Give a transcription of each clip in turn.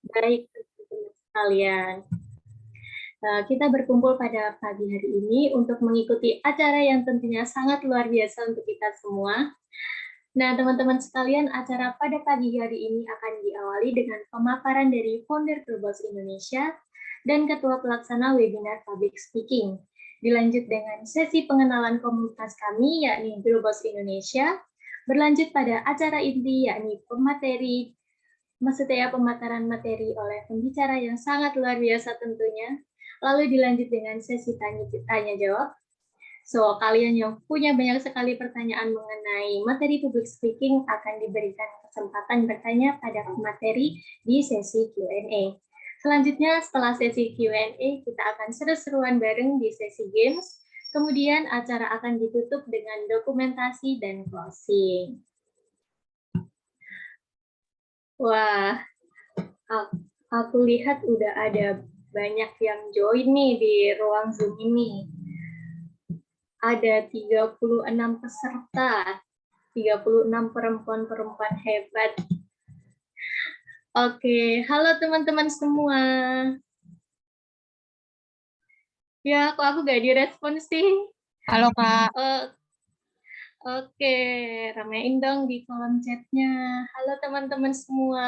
Baik, teman-teman sekalian. Kita berkumpul pada pagi hari ini untuk mengikuti acara yang tentunya sangat luar biasa untuk kita semua. Nah, teman-teman sekalian, acara pada pagi hari ini akan diawali dengan pemaparan dari founder Clubhouse Indonesia dan Ketua Pelaksana Webinar Public Speaking. Dilanjut dengan sesi pengenalan komunitas kami, yakni Clubhouse Indonesia, berlanjut pada acara inti, yakni pemataran materi oleh pembicara yang sangat luar biasa tentunya. Lalu dilanjut dengan sesi tanya jawab. So, kalian yang punya banyak sekali pertanyaan mengenai materi public speaking akan diberikan kesempatan bertanya pada materi di sesi Q&A. Selanjutnya, setelah sesi Q&A, kita akan seru-seruan bareng di sesi games. Kemudian acara akan ditutup dengan dokumentasi dan closing. Wah, aku lihat udah ada banyak yang join nih di ruang Zoom ini. Ada 36 peserta, 36 perempuan-perempuan hebat. Oke, halo teman-teman semua. Ya, kok aku gak direspon sih? Halo, Kak. Oke, ramein dong di kolom chatnya. Halo teman-teman semua.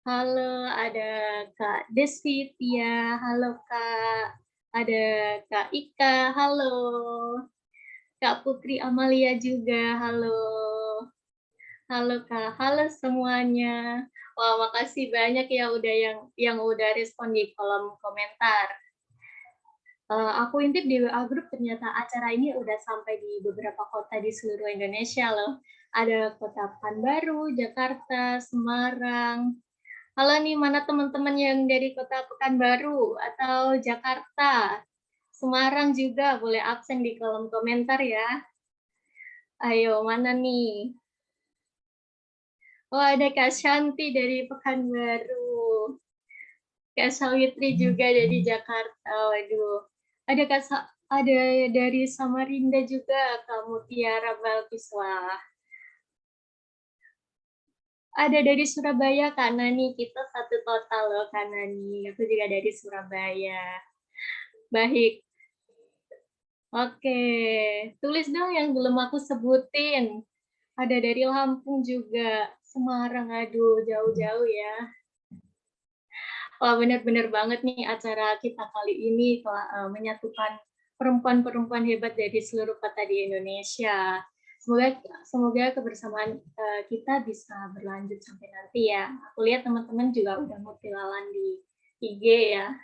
Halo, ada Kak Desvitia. Halo, Kak. Ada Kak Ika. Halo. Kak Putri Amalia juga. Halo. Halo, Kak. Halo semuanya. Wah, makasih banyak ya udah yang udah respon di kolom komentar. Aku intip di WA Group, ternyata acara ini udah sampai di beberapa kota di seluruh Indonesia loh. Ada kota Pekanbaru, Jakarta, Semarang. Halo nih, mana teman-teman yang dari kota Pekanbaru atau Jakarta? Semarang juga, boleh absen di kolom komentar ya. Ayo, mana nih? Oh, ada Kak Shanti dari Pekanbaru. Kak Sawitri juga dari Jakarta. Waduh. Ada dari Samarinda juga, Kak Mutiara Balkiswa. Ada dari Surabaya, Kak Nani. Kita satu total loh, Kak Nani. Aku juga dari Surabaya. Baik. Oke. Tulis dong yang belum aku sebutin. Ada dari Lampung juga. Semarang, aduh, jauh-jauh ya. Wah, benar-benar banget nih acara kita kali ini telah menyatukan perempuan-perempuan hebat dari seluruh kota di Indonesia. Semoga kebersamaan kita bisa berlanjut sampai nanti ya. Aku lihat teman-teman juga udah multilalan di IG ya.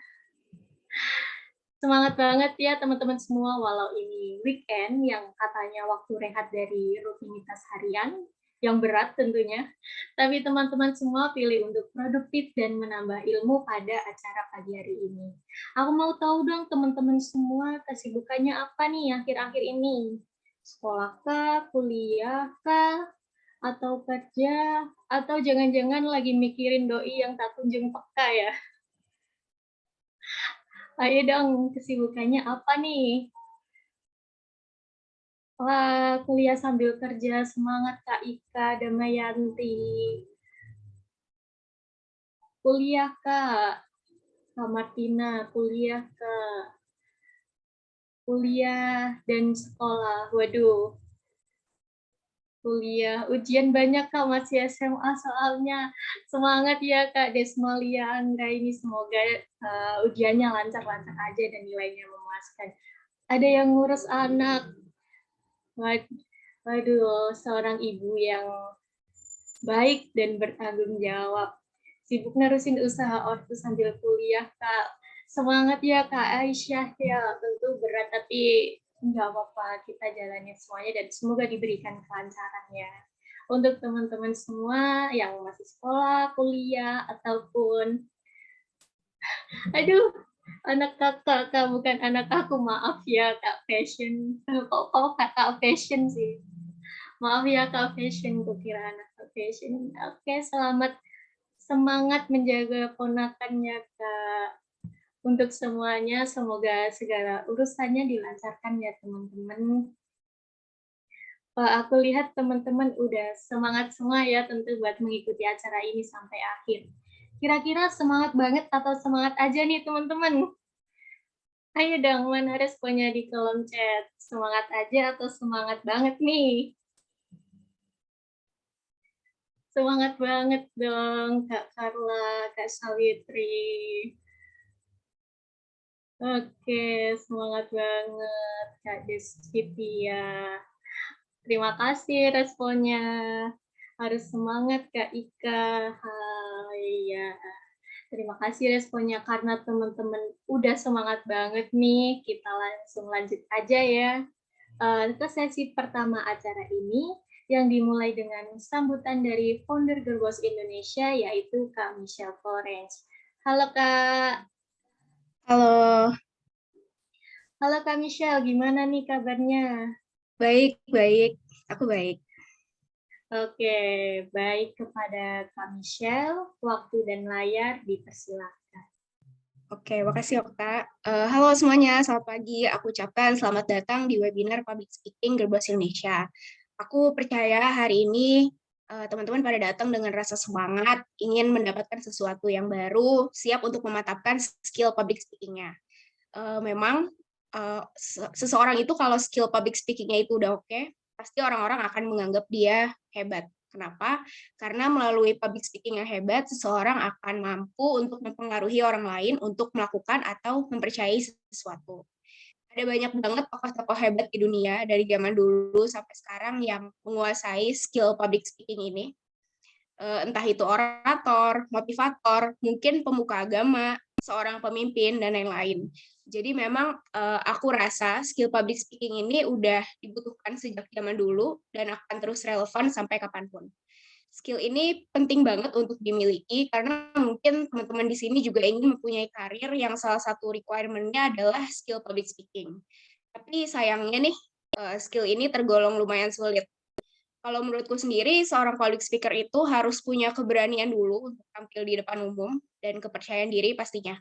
Semangat banget ya teman-teman semua, walau ini weekend yang katanya waktu rehat dari rutinitas harian yang berat tentunya, tapi teman-teman semua pilih untuk produktif dan menambah ilmu pada acara pagi hari ini. Aku mau tahu dong teman-teman semua kesibukannya apa nih akhir-akhir ini? Sekolah kah, kuliah kah, atau kerja, atau jangan-jangan lagi mikirin doi yang tak kunjung peka ya? Ayo dong, kesibukannya apa nih? Wah, kuliah sambil kerja, semangat Kak Ika, Damayanti. Kuliah Kak, Kak Martina, kuliah Kak. Kuliah dan sekolah, waduh. Kuliah, ujian banyak Kak, masih SMA soalnya. Semangat ya Kak Desmalia Angga ini, semoga ujiannya lancar-lancar aja dan nilainya memuaskan. Ada yang ngurus anak, waduh, seorang ibu yang baik dan bertanggung jawab. Sibuk nerusin usaha ortu sambil kuliah, Kak. Semangat ya, Kak Aisyah ya. Tentu berat, tapi nggak apa-apa. Kita jalani semuanya dan semoga diberikan kelancaran ya. Untuk teman-teman semua yang masih sekolah, kuliah, ataupun aduh, anak kakak, Kak, bukan anak aku, maaf ya, Kak Fashion. Kok kakak Fashion sih? Maaf ya Kak Fashion, kukira anak Kak Fashion. Oke, selamat semangat menjaga ponakannya Kak. Untuk semuanya, semoga segala urusannya dilancarkan ya teman-teman. Wah, aku lihat teman-teman udah semangat semua ya tentu buat mengikuti acara ini sampai akhir. Kira-kira semangat banget atau semangat aja nih teman-teman? Ayo dong, mana responnya di kolom chat? Semangat aja atau semangat banget nih? Semangat banget dong, Kak Karla, Kak Sawitri. Oke, semangat banget, Kak Desvitia. Terima kasih responnya. Harus semangat, Kak Ika. Hai, ya. Terima kasih responnya karena teman-teman udah semangat banget nih. Kita langsung lanjut aja ya ke sesi pertama acara ini yang dimulai dengan sambutan dari founder Girlboss Indonesia yaitu Kak Michelle Florence. Halo Kak. Halo, Halo Kak Michelle, gimana nih kabarnya? baik. Aku baik. Oke, baik kepada Kak Michelle, waktu dan layar dipersilakan. Oke, makasih Okta. Halo semuanya, selamat pagi. Aku ucapkan selamat datang di webinar Public Speaking Gerbos Indonesia. Aku percaya hari ini teman-teman pada datang dengan rasa semangat, ingin mendapatkan sesuatu yang baru, siap untuk memantapkan skill public speaking-nya. Memang seseorang itu kalau skill public speaking-nya itu udah oke, pasti orang-orang akan menganggap dia hebat. Kenapa? Karena melalui public speaking yang hebat, seseorang akan mampu untuk mempengaruhi orang lain untuk melakukan atau mempercayai sesuatu. Ada banyak banget tokoh-tokoh hebat di dunia dari zaman dulu sampai sekarang yang menguasai skill public speaking ini. Entah itu orator, motivator, mungkin pemuka agama, seorang pemimpin, dan lain-lain. Jadi memang aku rasa skill public speaking ini udah dibutuhkan sejak zaman dulu dan akan terus relevan sampai kapanpun. Skill ini penting banget untuk dimiliki karena mungkin teman-teman di sini juga ingin mempunyai karir yang salah satu requirement-nya adalah skill public speaking. Tapi sayangnya nih, skill ini tergolong lumayan sulit. Kalau menurutku sendiri, seorang public speaker itu harus punya keberanian dulu untuk tampil di depan umum dan kepercayaan diri pastinya.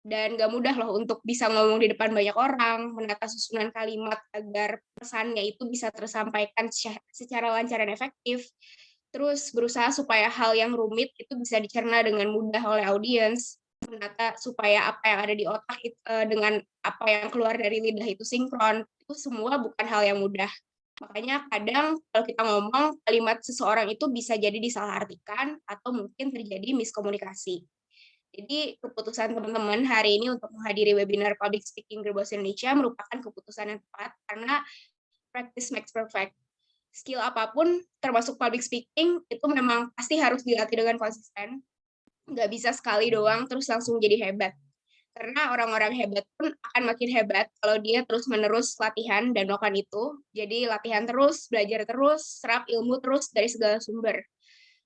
Dan gak mudah loh untuk bisa ngomong di depan banyak orang, menata susunan kalimat agar pesannya itu bisa tersampaikan secara lancar dan efektif. Terus berusaha supaya hal yang rumit itu bisa dicerna dengan mudah oleh audiens, menata supaya apa yang ada di otak dengan apa yang keluar dari lidah itu sinkron. Itu semua bukan hal yang mudah. Makanya kadang kalau kita ngomong, kalimat seseorang itu bisa jadi disalahartikan atau mungkin terjadi miskomunikasi. Jadi keputusan teman-teman hari ini untuk menghadiri webinar Public Speaking Gerbos Indonesia merupakan keputusan yang tepat karena practice makes perfect. Skill apapun, termasuk public speaking, itu memang pasti harus dilatih dengan konsisten. Nggak bisa sekali doang terus langsung jadi hebat. Karena orang-orang hebat pun akan makin hebat kalau dia terus-menerus latihan dan melakukan itu. Jadi latihan terus, belajar terus, serap ilmu terus dari segala sumber.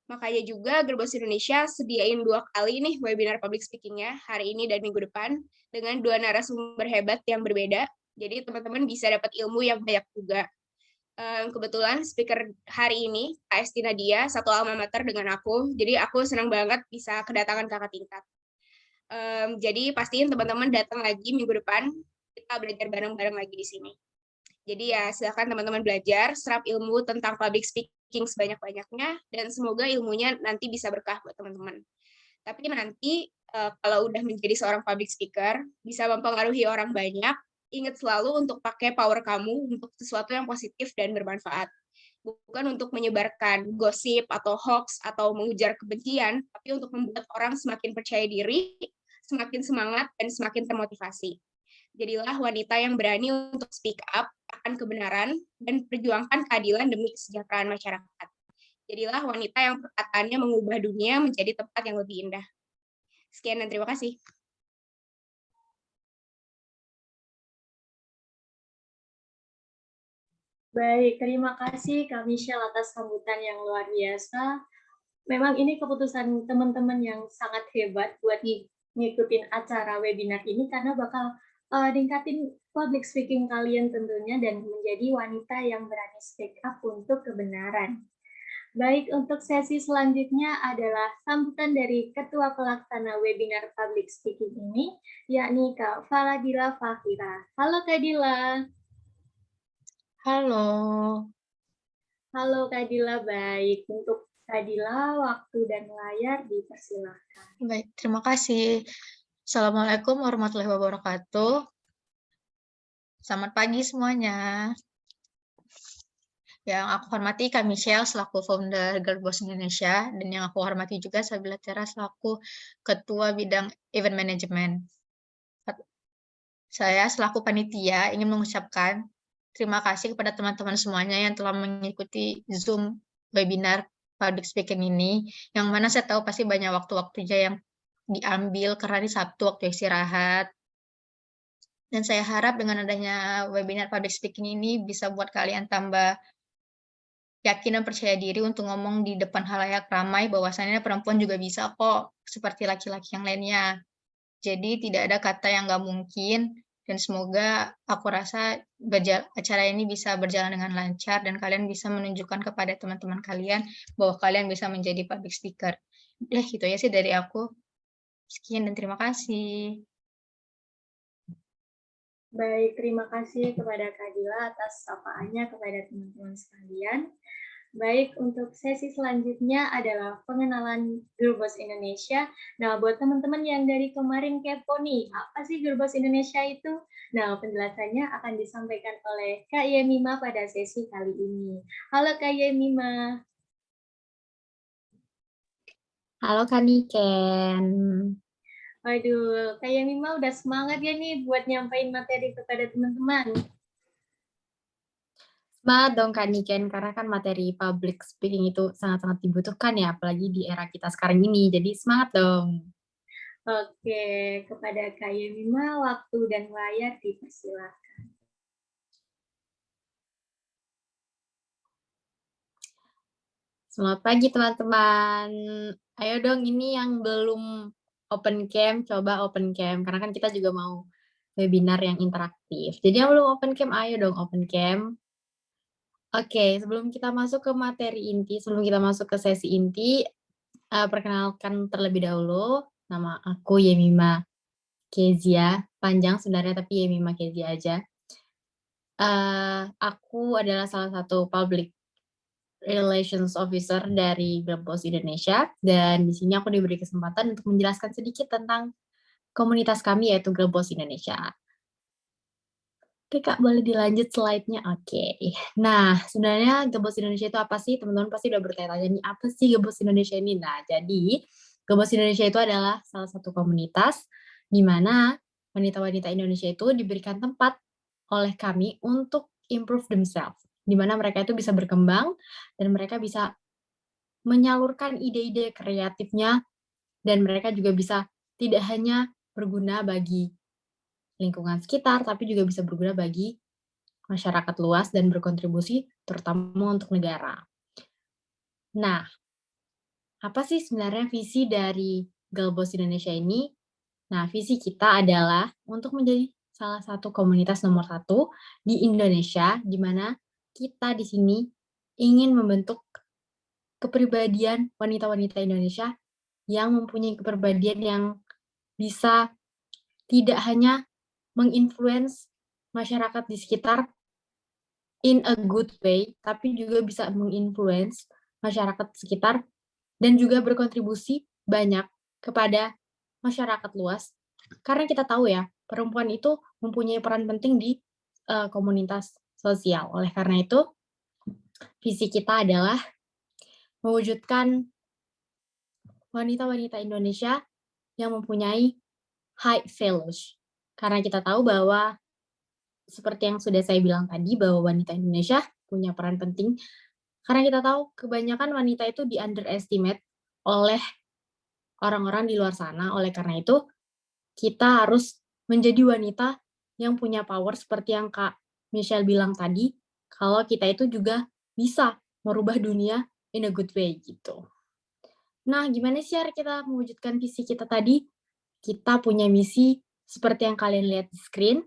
Makanya juga Gerbos Indonesia sediain 2 kali nih webinar public speaking-nya, hari ini dan minggu depan, dengan 2 narasumber hebat yang berbeda. Jadi teman-teman bisa dapat ilmu yang banyak juga. Kebetulan speaker hari ini, Kak Esti Nadia, satu alma mater dengan aku. Jadi aku senang banget bisa kedatangan kakak tingkat. Jadi pastiin teman-teman datang lagi minggu depan, kita belajar bareng-bareng lagi di sini. Jadi ya silakan teman-teman belajar, serap ilmu tentang public speaking sebanyak-banyaknya, dan semoga ilmunya nanti bisa berkah buat teman-teman. Tapi nanti kalau udah menjadi seorang public speaker, bisa mempengaruhi orang banyak, ingat selalu untuk pakai power kamu untuk sesuatu yang positif dan bermanfaat. Bukan untuk menyebarkan gosip atau hoax atau mengujar kebencian, tapi untuk membuat orang semakin percaya diri, semakin semangat, dan semakin termotivasi. Jadilah wanita yang berani untuk speak up akan kebenaran dan perjuangkan keadilan demi kesejahteraan masyarakat. Jadilah wanita yang perkataannya mengubah dunia menjadi tempat yang lebih indah. Sekian dan terima kasih. Baik, terima kasih Kak Michelle atas sambutan yang luar biasa. Memang ini keputusan teman-teman yang sangat hebat buat ngikutin acara webinar ini karena bakal ningkatin public speaking kalian tentunya dan menjadi wanita yang berani speak up untuk kebenaran. Baik, untuk sesi selanjutnya adalah sambutan dari Ketua Pelaksana Webinar Public Speaking ini, yakni Kak Faladila Fahira. Halo Kak Dila. Halo. Halo Kak Dila, baik. Untuk Kak Dila, waktu dan layar dipersilahkan. Baik, terima kasih. Assalamualaikum warahmatullahi wabarakatuh. Selamat pagi semuanya. Yang aku hormati Kak Michelle selaku founder Girl Boss Indonesia, dan yang aku hormati juga Sabila Tera selaku Ketua Bidang Event Management. Saya selaku panitia ingin mengucapkan terima kasih kepada teman-teman semuanya yang telah mengikuti Zoom webinar public speaking ini, yang mana saya tahu pasti banyak waktu-waktunya yang diambil karena di Sabtu waktu istirahat. Dan saya harap dengan adanya webinar public speaking ini bisa buat kalian tambah yakin dan percaya diri untuk ngomong di depan halayak ramai bahwasannya perempuan juga bisa kok, seperti laki-laki yang lainnya. Jadi tidak ada kata yang nggak mungkin, dan semoga aku rasa acara ini bisa berjalan dengan lancar dan kalian bisa menunjukkan kepada teman-teman kalian bahwa kalian bisa menjadi public speaker. Gitu ya sih dari aku. Sekian dan terima kasih. Baik, terima kasih kepada Kak Dila atas sapaannya kepada teman-teman sekalian. Baik, untuk sesi selanjutnya adalah pengenalan Girl Boss Indonesia. Nah, buat teman-teman yang dari kemarin kepo nih, apa sih Girl Boss Indonesia itu? Nah, penjelasannya akan disampaikan oleh Kak Yemima pada sesi kali ini. Halo Kak Yemima. Halo Kak Niken. Waduh, Kak Yemima udah semangat ya nih buat nyampain materi kepada teman-teman. Semangat dong Kak Niken, karena kan materi public speaking itu sangat-sangat dibutuhkan ya, apalagi di era kita sekarang ini. Jadi semangat dong. Oke, kepada Kak Yemima, waktu dan layar dipersilakan. Selamat pagi teman-teman. Ayo dong, ini yang belum open cam, coba open cam. Karena kan kita juga mau webinar yang interaktif. Jadi yang belum open cam, ayo dong open cam. Oke, sebelum kita masuk ke materi inti, sebelum kita masuk ke sesi inti, perkenalkan terlebih dahulu, nama aku Yemima Kezia, panjang sebenarnya tapi Yemima Kezia aja. Aku adalah salah satu public relations officer dari Girl Boss Indonesia, dan di sini aku diberi kesempatan untuk menjelaskan sedikit tentang komunitas kami yaitu Girl Boss Indonesia. Oke Kak, boleh dilanjut slide-nya? Oke. Nah, sebenarnya Girl Boss Indonesia itu apa sih? Teman-teman pasti udah bertanya-tanya nih, apa sih Girl Boss Indonesia ini? Nah, jadi Girl Boss Indonesia itu adalah salah satu komunitas di mana wanita-wanita Indonesia itu diberikan tempat oleh kami untuk improve themselves, di mana mereka itu bisa berkembang dan mereka bisa menyalurkan ide-ide kreatifnya, dan mereka juga bisa tidak hanya berguna bagi lingkungan sekitar, tapi juga bisa berguna bagi masyarakat luas dan berkontribusi terutama untuk negara. Nah, apa sih sebenarnya visi dari Girl Boss Indonesia ini? Nah, visi kita adalah untuk menjadi salah satu komunitas nomor 1 di Indonesia, di mana kita di sini ingin membentuk kepribadian wanita-wanita Indonesia yang mempunyai kepribadian yang bisa tidak hanya menginfluence masyarakat di sekitar in a good way, tapi juga bisa menginfluence masyarakat sekitar dan juga berkontribusi banyak kepada masyarakat luas. Karena kita tahu ya, perempuan itu mempunyai peran penting di komunitas sosial. Oleh karena itu, visi kita adalah mewujudkan wanita-wanita Indonesia yang mempunyai high values. Karena kita tahu bahwa seperti yang sudah saya bilang tadi, bahwa wanita Indonesia punya peran penting, karena kita tahu kebanyakan wanita itu di-underestimate oleh orang-orang di luar sana. Oleh karena itu, kita harus menjadi wanita yang punya power seperti yang Kak Michelle bilang tadi, kalau kita itu juga bisa merubah dunia in a good way gitu. Nah, gimana sih cara kita mewujudkan visi kita tadi? Kita punya misi seperti yang kalian lihat di screen,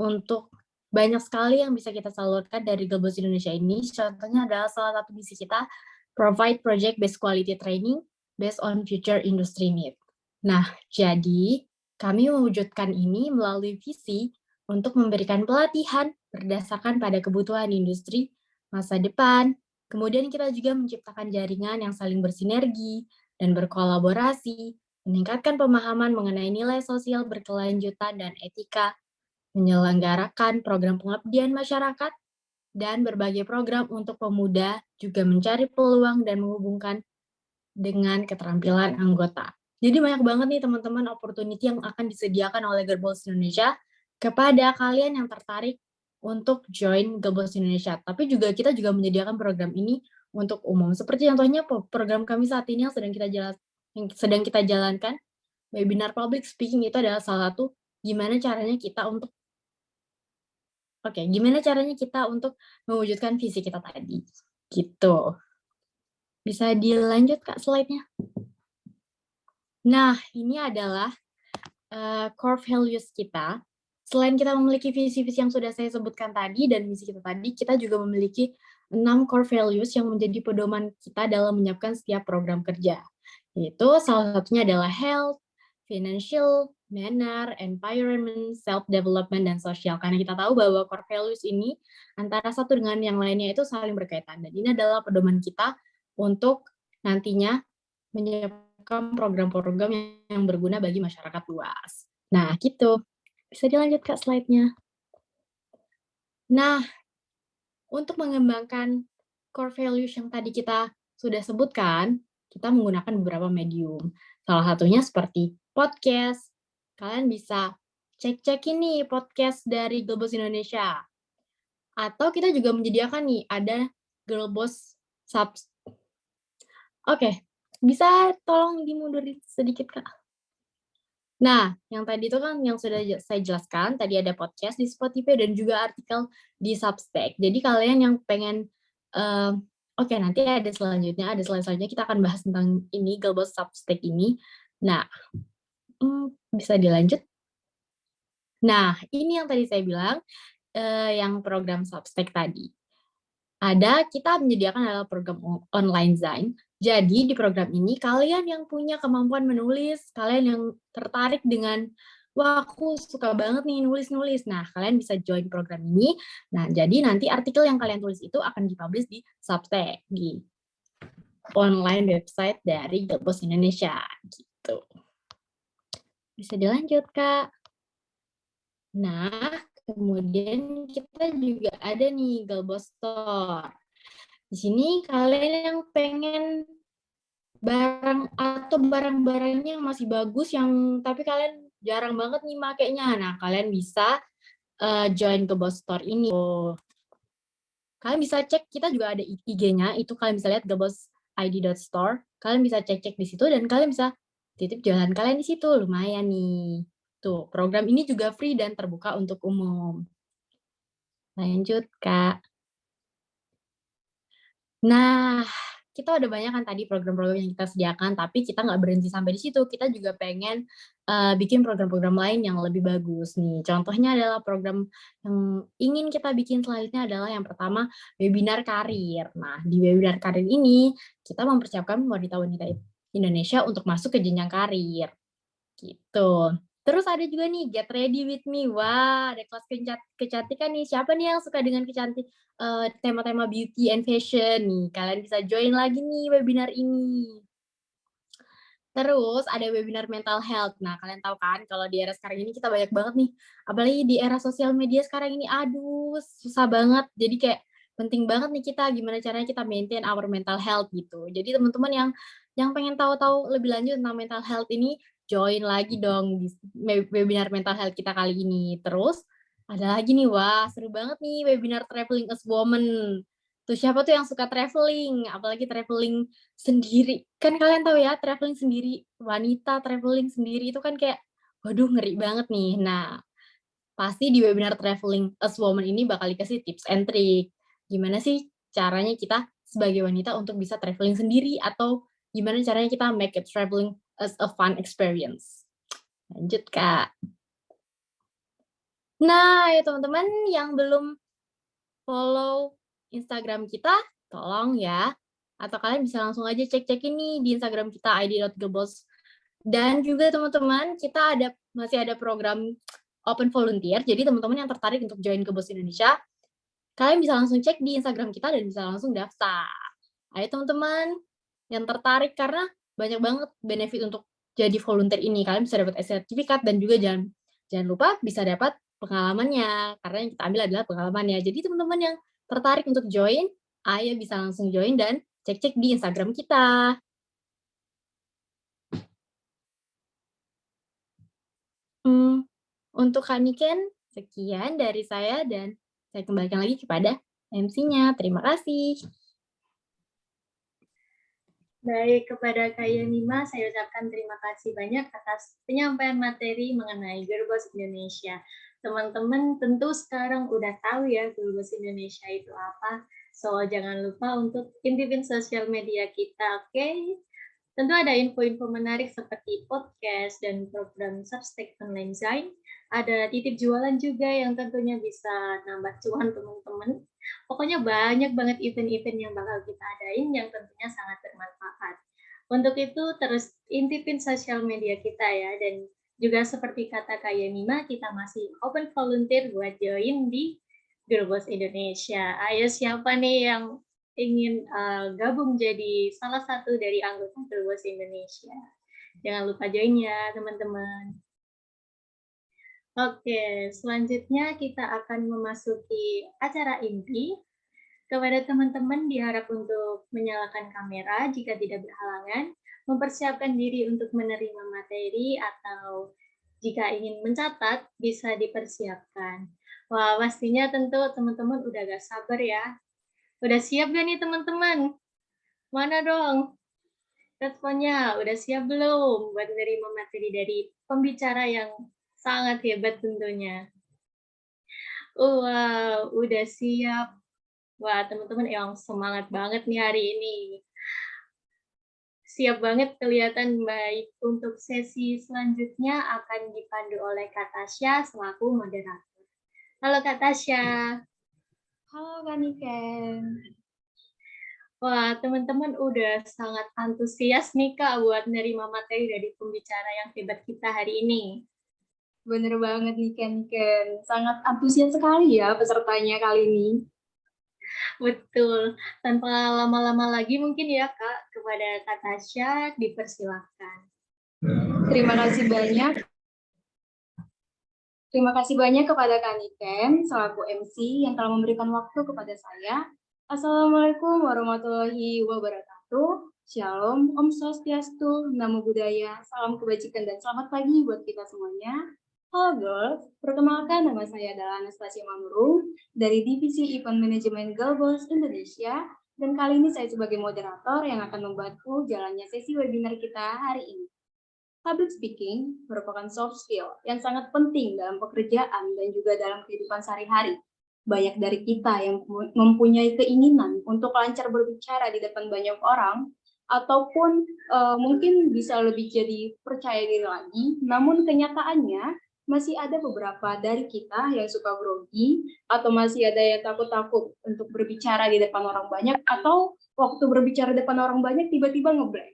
untuk banyak sekali yang bisa kita salurkan dari Girl Boss Indonesia ini. Contohnya adalah salah satu misi kita, provide project-based quality training based on future industry need. Nah, jadi kami mewujudkan ini melalui visi untuk memberikan pelatihan berdasarkan pada kebutuhan industri masa depan, Kemudian kita juga menciptakan jaringan yang saling bersinergi dan berkolaborasi, meningkatkan pemahaman mengenai nilai sosial berkelanjutan dan etika, menyelenggarakan program pengabdian masyarakat, dan berbagai program untuk pemuda juga mencari peluang dan menghubungkan dengan keterampilan anggota. Jadi banyak banget nih teman-teman opportunity yang akan disediakan oleh Girlboss Indonesia kepada kalian yang tertarik untuk join Girlboss Indonesia. Tapi juga kita juga menyediakan program ini untuk umum. Seperti contohnya program kami saat ini yang sedang kita jalankan, webinar public speaking itu adalah salah satu gimana caranya kita untuk mewujudkan visi kita tadi. Gitu. Bisa dilanjut Kak slide-nya. Nah, ini adalah core values kita. Selain kita memiliki visi-visi yang sudah saya sebutkan tadi dan misi kita tadi, kita juga memiliki 6 core values yang menjadi pedoman kita dalam menyiapkan setiap program kerja. Yaitu salah satunya adalah health, financial, manner, environment, self-development, dan sosial. Karena kita tahu bahwa core values ini antara satu dengan yang lainnya itu saling berkaitan. Dan ini adalah pedoman kita untuk nantinya menyiapkan program-program yang berguna bagi masyarakat luas. Nah, gitu. Bisa dilanjut, Kak, slide-nya. Nah, untuk mengembangkan core values yang tadi kita sudah sebutkan, kita menggunakan beberapa medium. Salah satunya seperti podcast. Kalian bisa cek-cek ini podcast dari Girlboss Indonesia. Atau kita juga menyediakan nih, ada Girlboss Subs. Oke, bisa tolong dimundurin sedikit, Kak? Nah, yang tadi itu kan yang sudah saya jelaskan, tadi ada podcast di Spotify dan juga artikel di Substack. Jadi kalian yang pengen, oke, nanti ada slide selanjutnya kita akan bahas tentang ini, Girlboss Substack ini. Nah, bisa dilanjut? Nah, ini yang tadi saya bilang, yang program Substack tadi. Kita menyediakan adalah program online Zain. Jadi di program ini kalian yang punya kemampuan menulis, kalian yang tertarik dengan, wah aku suka banget nih nulis-nulis. Nah, kalian bisa join program ini. Nah, jadi nanti artikel yang kalian tulis itu akan dipublish di Substack, di online website dari Girlboss Indonesia. Gitu. Bisa dilanjut, Kak. Nah, kemudian kita juga ada nih Girlboss Store. Di sini kalian yang pengen barang atau barang-barangnya yang masih bagus tapi kalian jarang banget nih makainya. Nah, kalian bisa join Girlboss Store ini. Kalian bisa cek, kita juga ada IG-nya, itu kalian bisa lihat girlbossid.store. Kalian bisa cek-cek di situ dan kalian bisa titip jualan kalian di situ. Lumayan nih. Tuh, program ini juga free dan terbuka untuk umum. Lanjut, Kak. Nah, kita udah banyak kan tadi program-program yang kita sediakan, tapi kita nggak berhenti sampai di situ. Kita juga pengen bikin program-program lain yang lebih bagus nih. Contohnya adalah program yang ingin kita bikin selanjutnya adalah yang pertama, webinar karir. Nah, di webinar karir ini, kita mempersiapkan wanita-wanita Indonesia untuk masuk ke jenjang karir. Gitu. Terus ada juga nih, Get Ready With Me. Wah, ada kelas kecantikan nih. Siapa nih yang suka dengan tema-tema beauty and fashion nih? Kalian bisa join lagi nih webinar ini. Terus ada webinar mental health. Nah, kalian tahu kan kalau di era sekarang ini kita banyak banget nih. Apalagi di era sosial media sekarang ini, aduh, susah banget. Jadi kayak penting banget nih kita gimana caranya kita maintain our mental health gitu. Jadi teman-teman yang pengen tahu-tahu lebih lanjut tentang mental health ini, join lagi dong di webinar mental health kita kali ini. Terus ada lagi nih, wah seru banget nih webinar traveling as woman. Tuh siapa tuh yang suka traveling, apalagi traveling sendiri. Kan kalian tahu ya, traveling sendiri, wanita traveling sendiri itu kan kayak, waduh ngeri banget nih. Nah, pasti di webinar traveling as woman ini bakal dikasih tips and trick. Gimana sih caranya kita sebagai wanita untuk bisa traveling sendiri atau gimana caranya kita make it traveling as a fun experience. Lanjut, Kak. Nah, ya teman-teman yang belum follow Instagram kita, tolong ya. Atau kalian bisa langsung aja cek-cek ini di Instagram kita id.girlboss. Dan juga teman-teman, kita masih ada program open volunteer. Jadi teman-teman yang tertarik untuk join Girlboss Indonesia, kalian bisa langsung cek di Instagram kita dan bisa langsung daftar. Ayo teman-teman yang tertarik, karena banyak banget benefit untuk jadi volunteer ini. Kalian bisa dapat sertifikat dan juga jangan lupa bisa dapat pengalamannya, karena yang kita ambil adalah pengalamannya. Jadi teman-teman yang tertarik untuk join, ayo bisa langsung join dan cek-cek di Instagram kita. Untuk Kaniken, sekian dari saya dan saya kembalikan lagi kepada MC-nya. Terima kasih. Baik, kepada Kak Yanima, saya ucapkan terima kasih banyak atas penyampaian materi mengenai Gerbos Indonesia. Teman-teman tentu sekarang udah tahu ya Gerbos Indonesia itu apa. So, jangan lupa untuk intipin sosial media kita, oke? Tentu ada info-info menarik seperti podcast dan program Substack online Zain. Ada titip jualan juga yang tentunya bisa nambah cuan teman-teman. Pokoknya banyak banget event-event yang bakal kita adain yang tentunya sangat bermanfaat. Untuk itu terus intipin sosial media kita ya, dan juga seperti kata Kak Yanima, kita masih open volunteer buat join di Gerbos Indonesia. Ayo siapa nih yang ingin gabung jadi salah satu dari anggota Gerbos Indonesia? Jangan lupa join ya teman-teman. Oke, selanjutnya kita akan memasuki acara inti. Kepada teman-teman diharap untuk menyalakan kamera jika tidak berhalangan, mempersiapkan diri untuk menerima materi, atau jika ingin mencatat bisa dipersiapkan. Wah, pastinya tentu teman-teman udah gak sabar ya. Udah siap gak nih teman-teman? Mana dong? Responnya, udah siap belum buat menerima materi dari pembicara yang sangat hebat tentunya? Wow, udah siap. Wah, teman-teman yang semangat banget nih hari ini. Siap banget kelihatan. Baik, untuk sesi selanjutnya akan dipandu oleh Kak Tasya selaku moderator. Halo Kak Tasya. Halo Kaniken. Wah, teman-teman udah sangat antusias nih Kak buat nerima materi dari pembicara yang hebat kita hari ini. Bener banget nih Ken. Sangat antusias sekali ya pesertanya kali ini. Betul. Tanpa lama-lama lagi mungkin ya Kak, kepada Kak Tasya dipersilakan. Terima kasih banyak. Terima kasih banyak kepada Kaniken selaku MC yang telah memberikan waktu kepada saya. Assalamualaikum warahmatullahi wabarakatuh. Shalom, Om Swastiastu, Namo Buddhaya, salam kebajikan dan selamat pagi buat kita semuanya. Halo girls, perkenalkan nama saya adalah Anastasia Mamurung dari Divisi Event Management Gerbos Indonesia, dan kali ini saya sebagai moderator yang akan membantu jalannya sesi webinar kita hari ini. Public speaking merupakan soft skill yang sangat penting dalam pekerjaan dan juga dalam kehidupan sehari-hari. Banyak dari kita yang mempunyai keinginan untuk lancar berbicara di depan banyak orang, ataupun mungkin bisa lebih jadi percaya diri lagi, namun kenyataannya masih ada beberapa dari kita yang suka grogi, atau masih ada yang takut-takut untuk berbicara di depan orang banyak, atau waktu berbicara di depan orang banyak tiba-tiba ngeblank.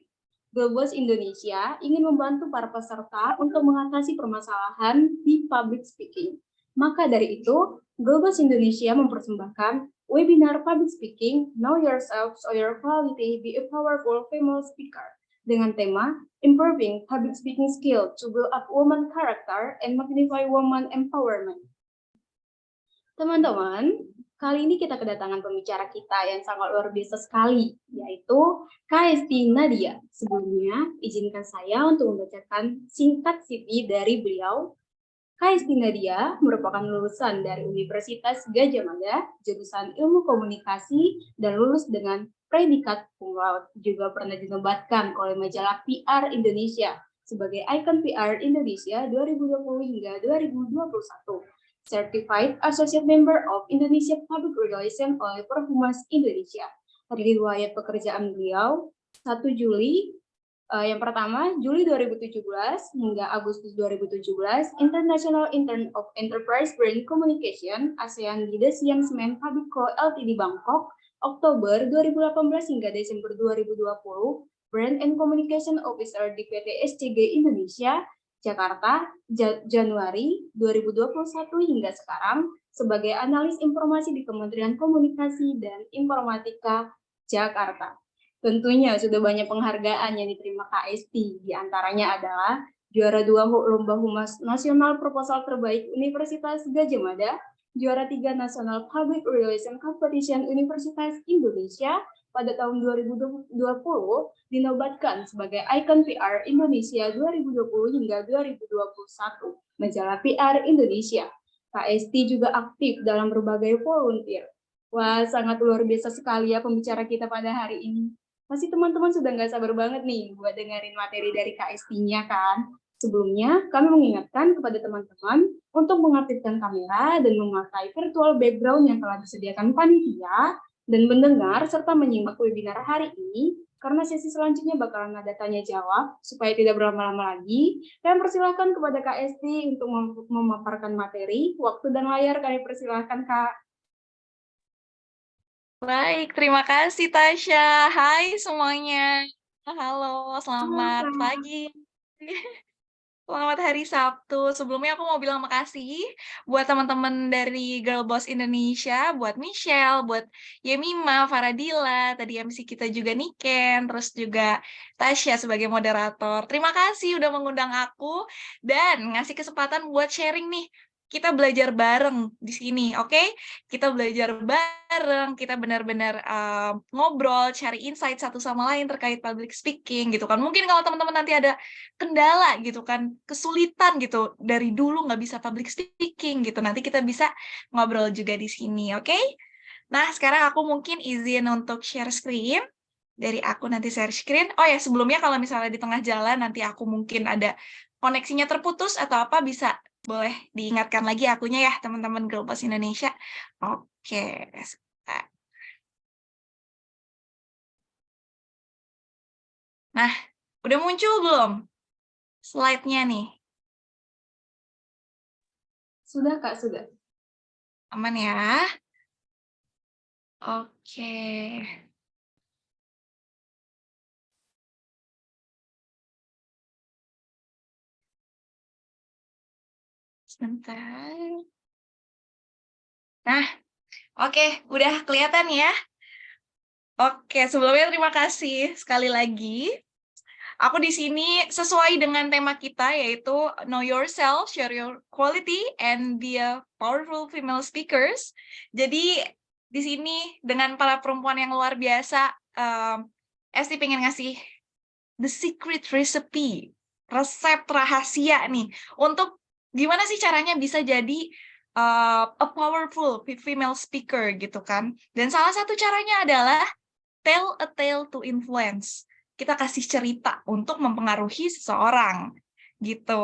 Gerbos Indonesia ingin membantu para peserta untuk mengatasi permasalahan di public speaking. Maka dari itu, Gerbos Indonesia mempersembahkan webinar Public Speaking, Know Yourself So Your Quality, Be a Powerful Female Speaker, dengan tema Improving Public Speaking Skill to Build Up Woman Character and Magnify Woman Empowerment. Teman-teman, kali ini kita kedatangan pembicara kita yang sangat luar biasa sekali, yaitu Kak Esti Nadia. Sebelumnya, izinkan saya untuk membacakan singkat CV dari beliau. Kak Esti Nadia merupakan lulusan dari Universitas Gadjah Mada, jurusan Ilmu Komunikasi, dan lulus dengan predikat cum laude. Juga pernah dinobatkan oleh majalah PR Indonesia sebagai ikon PR Indonesia 2020 hingga 2021. Certified Associate Member of Indonesia Public Relations oleh Perhumas Indonesia. Riwayat pekerjaan beliau 1 Juli, yang pertama Juli 2017 hingga Agustus 2017, International Intern of Enterprise Brand Communication ASEAN di The Siam Semen Public Co Ltd Bangkok, Oktober 2018 hingga Desember 2020, Brand and Communication Officer di PT SCG Indonesia, Jakarta, Januari 2021 hingga sekarang, sebagai analis informasi di Kementerian Komunikasi dan Informatika Jakarta. Tentunya sudah banyak penghargaan yang diterima KST, diantaranya adalah juara 2 Lomba Humas Nasional Proposal Terbaik Universitas Gadjah Mada, juara 3 National Public Relations Competition Universitas Indonesia pada tahun 2020, dinobatkan sebagai ikon PR Indonesia 2020 hingga 2021, majalah PR Indonesia. KST juga aktif dalam berbagai volunteer. Wah, sangat luar biasa sekali ya pembicara kita pada hari ini. Pasti teman-teman sudah nggak sabar banget nih buat dengerin materi dari KST-nya kan? Sebelumnya, kami mengingatkan kepada teman-teman untuk mengaktifkan kamera dan memakai virtual background yang telah disediakan panitia dan mendengar serta menyimak webinar hari ini, karena sesi selanjutnya bakalan ada tanya jawab. Supaya tidak berlama-lama lagi, kami persilahkan kepada KST untuk memaparkan materi. Waktu dan layar kami persilahkan, Kak. Baik, terima kasih Tasya. Hai semuanya. Halo, selamat pagi. Selamat hari Sabtu. Sebelumnya aku mau bilang makasih buat teman-teman dari Girl Boss Indonesia, buat Michelle, buat Yemima, Faradila, tadi MC kita juga Niken, terus juga Tasya sebagai moderator. Terima kasih udah mengundang aku dan ngasih kesempatan buat sharing nih. Kita belajar bareng di sini, oke? Kita belajar bareng, kita benar-benar ngobrol, cari insight satu sama lain terkait public speaking gitu kan. Mungkin kalau teman-teman nanti ada kendala gitu kan, kesulitan gitu, dari dulu nggak bisa public speaking gitu, nanti kita bisa ngobrol juga di sini, oke? Nah, sekarang aku mungkin izin untuk share screen. Dari aku nanti share screen. Oh ya, sebelumnya kalau misalnya di tengah jalan nanti aku mungkin ada koneksinya terputus atau apa, bisa boleh diingatkan lagi akunya ya, teman-teman Girl Boss Indonesia. Oke, sebentar. Nah, udah muncul belum slide-nya nih? Sudah, Kak, sudah. Aman ya? Oke. Sebentar. Nah, oke, udah kelihatan ya? Oke, sebelumnya terima kasih sekali lagi. Aku di sini sesuai dengan tema kita, yaitu Know Yourself, Share Your Quality, and Be a Powerful Female Speakers. Jadi di sini dengan para perempuan yang luar biasa, Esti pengen ngasih the secret recipe, resep rahasia nih, untuk gimana sih caranya bisa jadi a powerful female speaker gitu kan. Dan salah satu caranya adalah tell a tale to influence. Kita kasih cerita untuk mempengaruhi seseorang, gitu.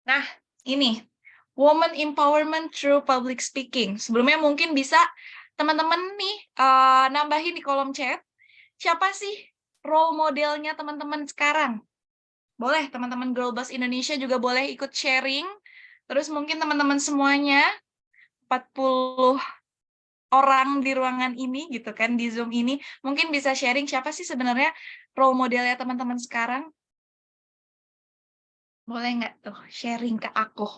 Nah, ini, Woman Empowerment Through Public Speaking. Sebelumnya mungkin bisa teman-teman nih nambahin di kolom chat, siapa sih role modelnya teman-teman sekarang? Boleh, teman-teman Girl Boss Indonesia juga boleh ikut sharing. Terus mungkin teman-teman semuanya, 40 orang di ruangan ini gitu kan, di Zoom ini, mungkin bisa sharing siapa sih sebenarnya role modelnya teman-teman sekarang? Boleh nggak tuh sharing ke aku?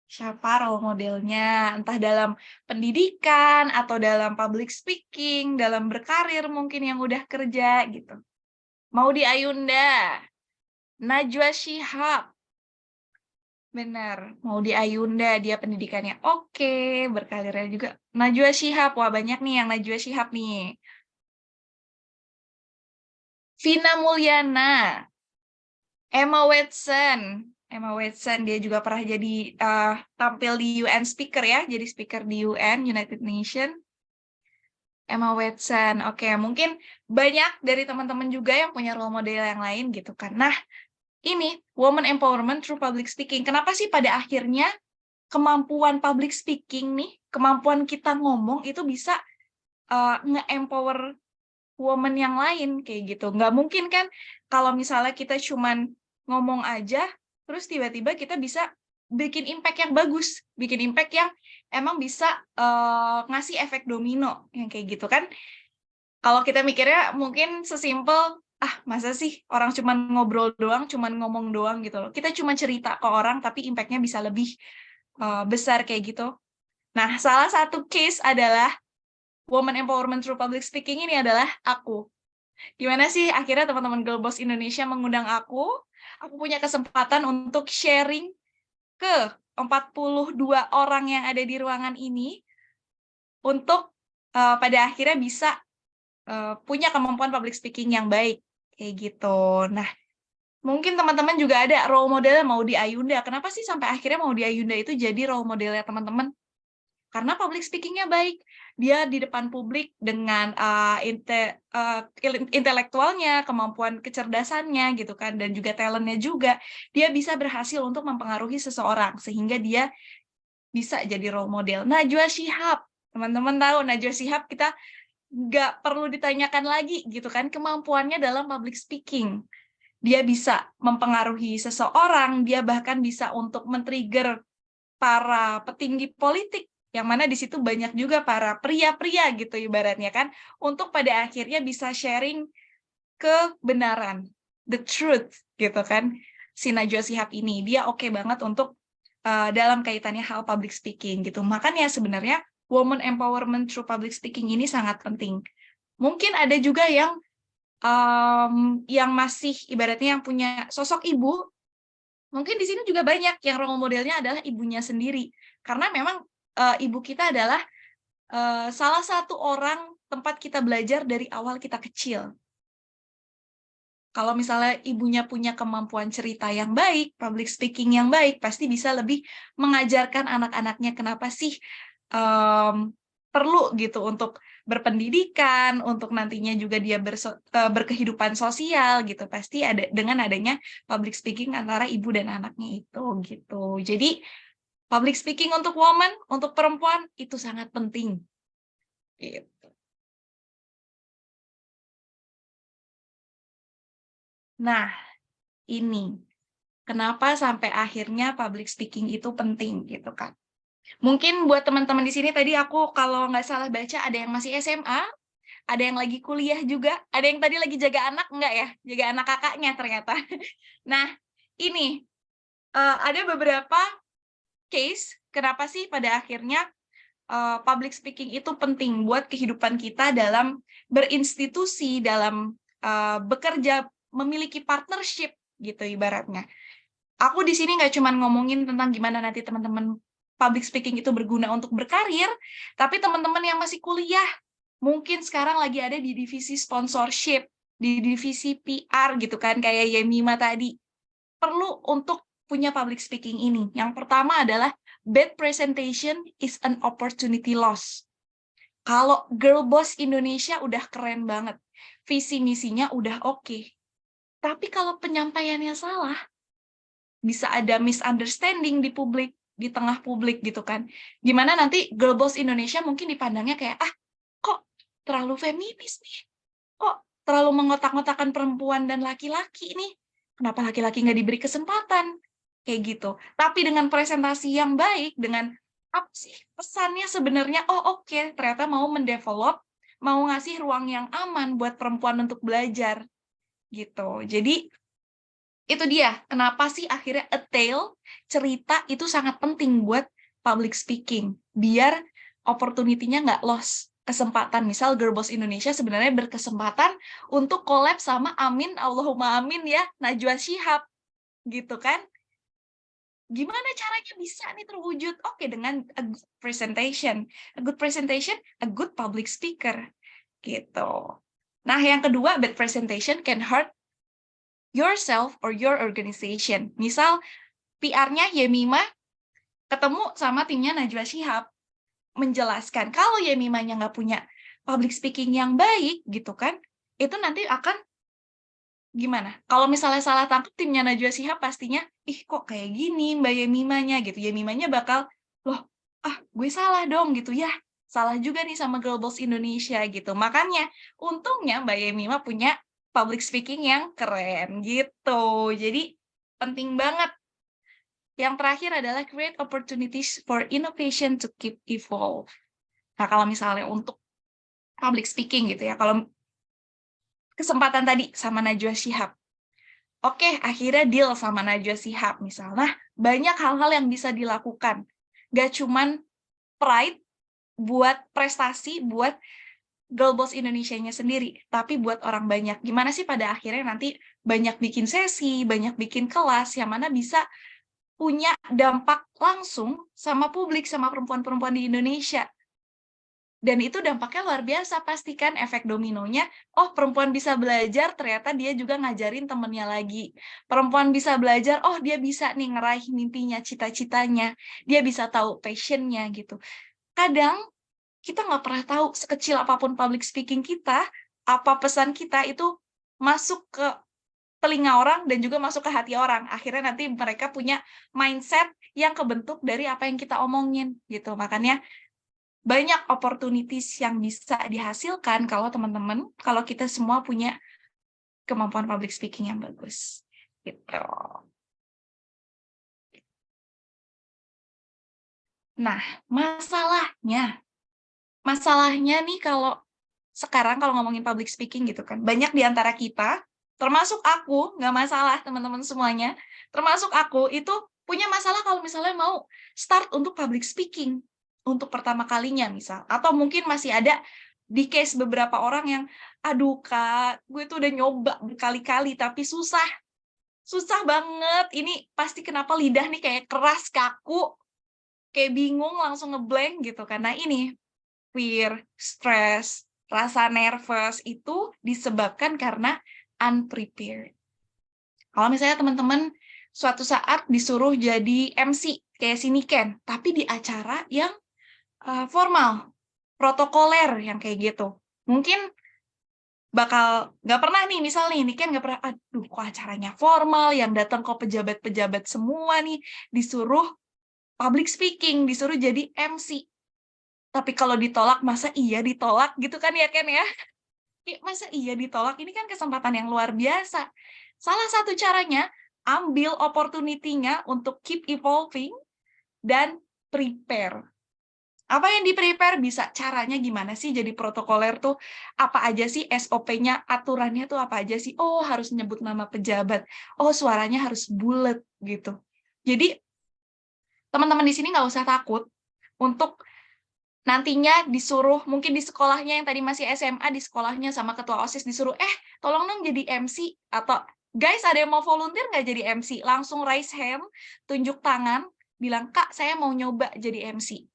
Siapa role modelnya? Entah dalam pendidikan, atau dalam public speaking, dalam berkarir mungkin yang udah kerja gitu. Maudy Ayunda, Najwa Shihab, benar, Maudy Ayunda, dia pendidikannya oke, berkarirnya juga. Najwa Shihab, wah banyak nih yang Najwa Shihab nih. Vina Mulyana, Emma Watson, dia juga pernah jadi tampil di UN speaker ya, jadi speaker di UN, United Nations. Emma Watson, oke, mungkin banyak dari teman-teman juga yang punya role model yang lain gitu kan. Nah, ini woman empowerment through public speaking. Kenapa sih pada akhirnya kemampuan public speaking nih, kemampuan kita ngomong itu bisa nge-empower woman yang lain kayak gitu. Nggak mungkin kan kalau misalnya kita cuman ngomong aja, terus tiba-tiba kita bisa bikin impact yang bagus, bikin impact yang emang bisa ngasih efek domino yang kayak gitu kan. Kalau kita mikirnya mungkin sesimpel masa sih orang cuman ngobrol doang, cuman ngomong doang gitu loh. Kita cuma cerita ke orang, tapi impact-nya bisa lebih besar kayak gitu. Nah, salah satu case adalah Women Empowerment Through Public Speaking ini adalah aku. Gimana sih akhirnya teman-teman Girl Boss Indonesia mengundang aku punya kesempatan untuk sharing ke 42 orang yang ada di ruangan ini untuk pada akhirnya bisa punya kemampuan public speaking yang baik kayak gitu. Nah, mungkin teman-teman juga ada role model mau di Ayunda. Kenapa sih sampai akhirnya mau di Ayunda itu jadi role modelnya teman-teman? Karena public speaking-nya baik. Dia di depan publik dengan intelektualnya, kemampuan kecerdasannya gitu kan, dan juga talentnya juga. Dia bisa berhasil untuk mempengaruhi seseorang sehingga dia bisa jadi role model. Najwa Shihab, teman-teman tahu Najwa Shihab, kita nggak perlu ditanyakan lagi gitu kan kemampuannya dalam public speaking. Dia bisa mempengaruhi seseorang, dia bahkan bisa untuk men-trigger para petinggi politik, yang mana di situ banyak juga para pria-pria gitu ibaratnya kan, untuk pada akhirnya bisa sharing kebenaran, the truth gitu kan. Si Najwa Shihab ini, dia oke banget untuk dalam kaitannya hal public speaking gitu. Makanya sebenarnya woman empowerment through public speaking ini sangat penting. Mungkin ada juga yang masih ibaratnya yang punya sosok ibu, mungkin di sini juga banyak yang role modelnya adalah ibunya sendiri. Karena memang ibu kita adalah salah satu orang tempat kita belajar dari awal kita kecil. Kalau misalnya ibunya punya kemampuan cerita yang baik, public speaking yang baik, pasti bisa lebih mengajarkan anak-anaknya kenapa sih perlu gitu untuk berpendidikan, untuk nantinya juga dia berkehidupan sosial gitu. Pasti ada dengan adanya public speaking antara ibu dan anaknya itu gitu. Jadi public speaking untuk woman, untuk perempuan itu sangat penting. Gitu. Nah, ini kenapa sampai akhirnya public speaking itu penting gitu kan. Mungkin buat teman-teman di sini tadi aku kalau nggak salah baca ada yang masih SMA, ada yang lagi kuliah juga, ada yang tadi lagi jaga anak, enggak ya? Jaga anak kakaknya ternyata. Nah, ini ada beberapa case kenapa sih pada akhirnya public speaking itu penting buat kehidupan kita dalam berinstitusi, dalam bekerja, memiliki partnership gitu ibaratnya. Aku di sini nggak cuma ngomongin tentang gimana nanti teman-teman public speaking itu berguna untuk berkarir, tapi teman-teman yang masih kuliah, mungkin sekarang lagi ada di divisi sponsorship, di divisi PR gitu kan, kayak Yemima tadi. Perlu untuk punya public speaking ini. Yang pertama adalah bad presentation is an opportunity loss. Kalau Girl Boss Indonesia udah keren banget, visi misinya udah oke. Tapi kalau penyampaiannya salah, bisa ada misunderstanding di publik, di tengah publik gitu kan. Gimana nanti Girl Boss Indonesia mungkin dipandangnya kayak, kok terlalu feminis nih? Kok terlalu mengotak-ngotakan perempuan dan laki-laki nih? Kenapa laki-laki nggak diberi kesempatan? Kayak gitu. Tapi dengan presentasi yang baik, dengan apa sih pesannya sebenarnya, oke, ternyata mau mendevelop, mau ngasih ruang yang aman buat perempuan untuk belajar. Gitu. Jadi, itu dia, kenapa sih akhirnya a tale, cerita itu sangat penting buat public speaking. Biar opportunity-nya nggak lost, kesempatan. Misal Girl Boss Indonesia sebenarnya berkesempatan untuk collab sama Amin, Allahumma amin ya, Najwa Shihab. Gitu kan. Gimana caranya bisa nih terwujud? Oke, dengan a good presentation. A good presentation, a good public speaker. Gitu. Nah, yang kedua, bad presentation can hurt yourself or your organization. Misal, PR-nya Yemima ketemu sama timnya Najwa Shihab, menjelaskan kalau Yemimanya nggak punya public speaking yang baik, gitu kan, itu nanti akan gimana? Kalau misalnya salah tangkap timnya Najwa Shihab pastinya, kok kayak gini Mbak Yemimanya gitu. Yemimanya bakal, loh, gue salah dong gitu ya. Salah juga nih sama Girl Boss Indonesia gitu. Makanya, untungnya Mbak Yemima punya public speaking yang keren gitu. Jadi, penting banget. Yang terakhir adalah create opportunities for innovation to keep evolve. Nah, kalau misalnya untuk public speaking gitu ya, kalau kesempatan tadi sama Najwa Shihab. Oke, akhirnya deal sama Najwa Shihab misalnya. Banyak hal-hal yang bisa dilakukan. Gak cuman pride buat prestasi, buat Girl Boss Indonesia-nya sendiri, tapi buat orang banyak. Gimana sih pada akhirnya nanti banyak bikin sesi, banyak bikin kelas, yang mana bisa punya dampak langsung sama publik, sama perempuan-perempuan di Indonesia. Dan itu dampaknya luar biasa, pastikan efek dominonya, oh perempuan bisa belajar, ternyata dia juga ngajarin temennya lagi. Perempuan bisa belajar, oh dia bisa nih ngeraih mimpinya, cita-citanya, dia bisa tahu passionnya gitu. Kadang kita nggak pernah tahu sekecil apapun public speaking kita, apa pesan kita itu masuk ke telinga orang dan juga masuk ke hati orang. Akhirnya nanti mereka punya mindset yang kebentuk dari apa yang kita omongin gitu. Makanya banyak opportunities yang bisa dihasilkan kalau teman-teman, kalau kita semua punya kemampuan public speaking yang bagus. Gitu. Nah, masalahnya nih kalau sekarang kalau ngomongin public speaking gitu kan, banyak di antara kita, termasuk aku, nggak masalah teman-teman semuanya, termasuk aku itu punya masalah kalau misalnya mau start untuk public speaking untuk pertama kalinya misal, atau mungkin masih ada di case beberapa orang yang, aduh Kak, gue tuh udah nyoba berkali-kali tapi susah banget, ini pasti kenapa lidah nih kayak keras, kaku, kayak bingung, langsung ngeblank gitu, karena ini fear, stress, rasa nervous itu disebabkan karena unprepared. Kalau misalnya teman-teman suatu saat disuruh jadi MC kayak si Niken, tapi di acara yang formal, protokoler yang kayak gitu, mungkin bakal nggak pernah nih, misal nih Niken nggak pernah, aduh kok acaranya formal, yang datang kok pejabat-pejabat semua nih, disuruh public speaking, disuruh jadi MC. Tapi kalau ditolak, masa iya ditolak gitu kan ya Ken ya? Masa iya ditolak? Ini kan kesempatan yang luar biasa. Salah satu caranya, ambil opportunity-nya untuk keep evolving dan prepare. Apa yang di-prepare bisa, caranya gimana sih jadi protokoler tuh? Apa aja sih SOP-nya, aturannya tuh apa aja sih? Oh, harus nyebut nama pejabat. Oh, suaranya harus bulat gitu. Jadi, teman-teman di sini nggak usah takut untuk nantinya disuruh, mungkin di sekolahnya yang tadi masih SMA, di sekolahnya sama ketua OSIS disuruh, tolong dong jadi MC, atau guys ada yang mau volunteer nggak jadi MC? Langsung raise hand, tunjuk tangan, bilang, Kak saya mau nyoba jadi MC.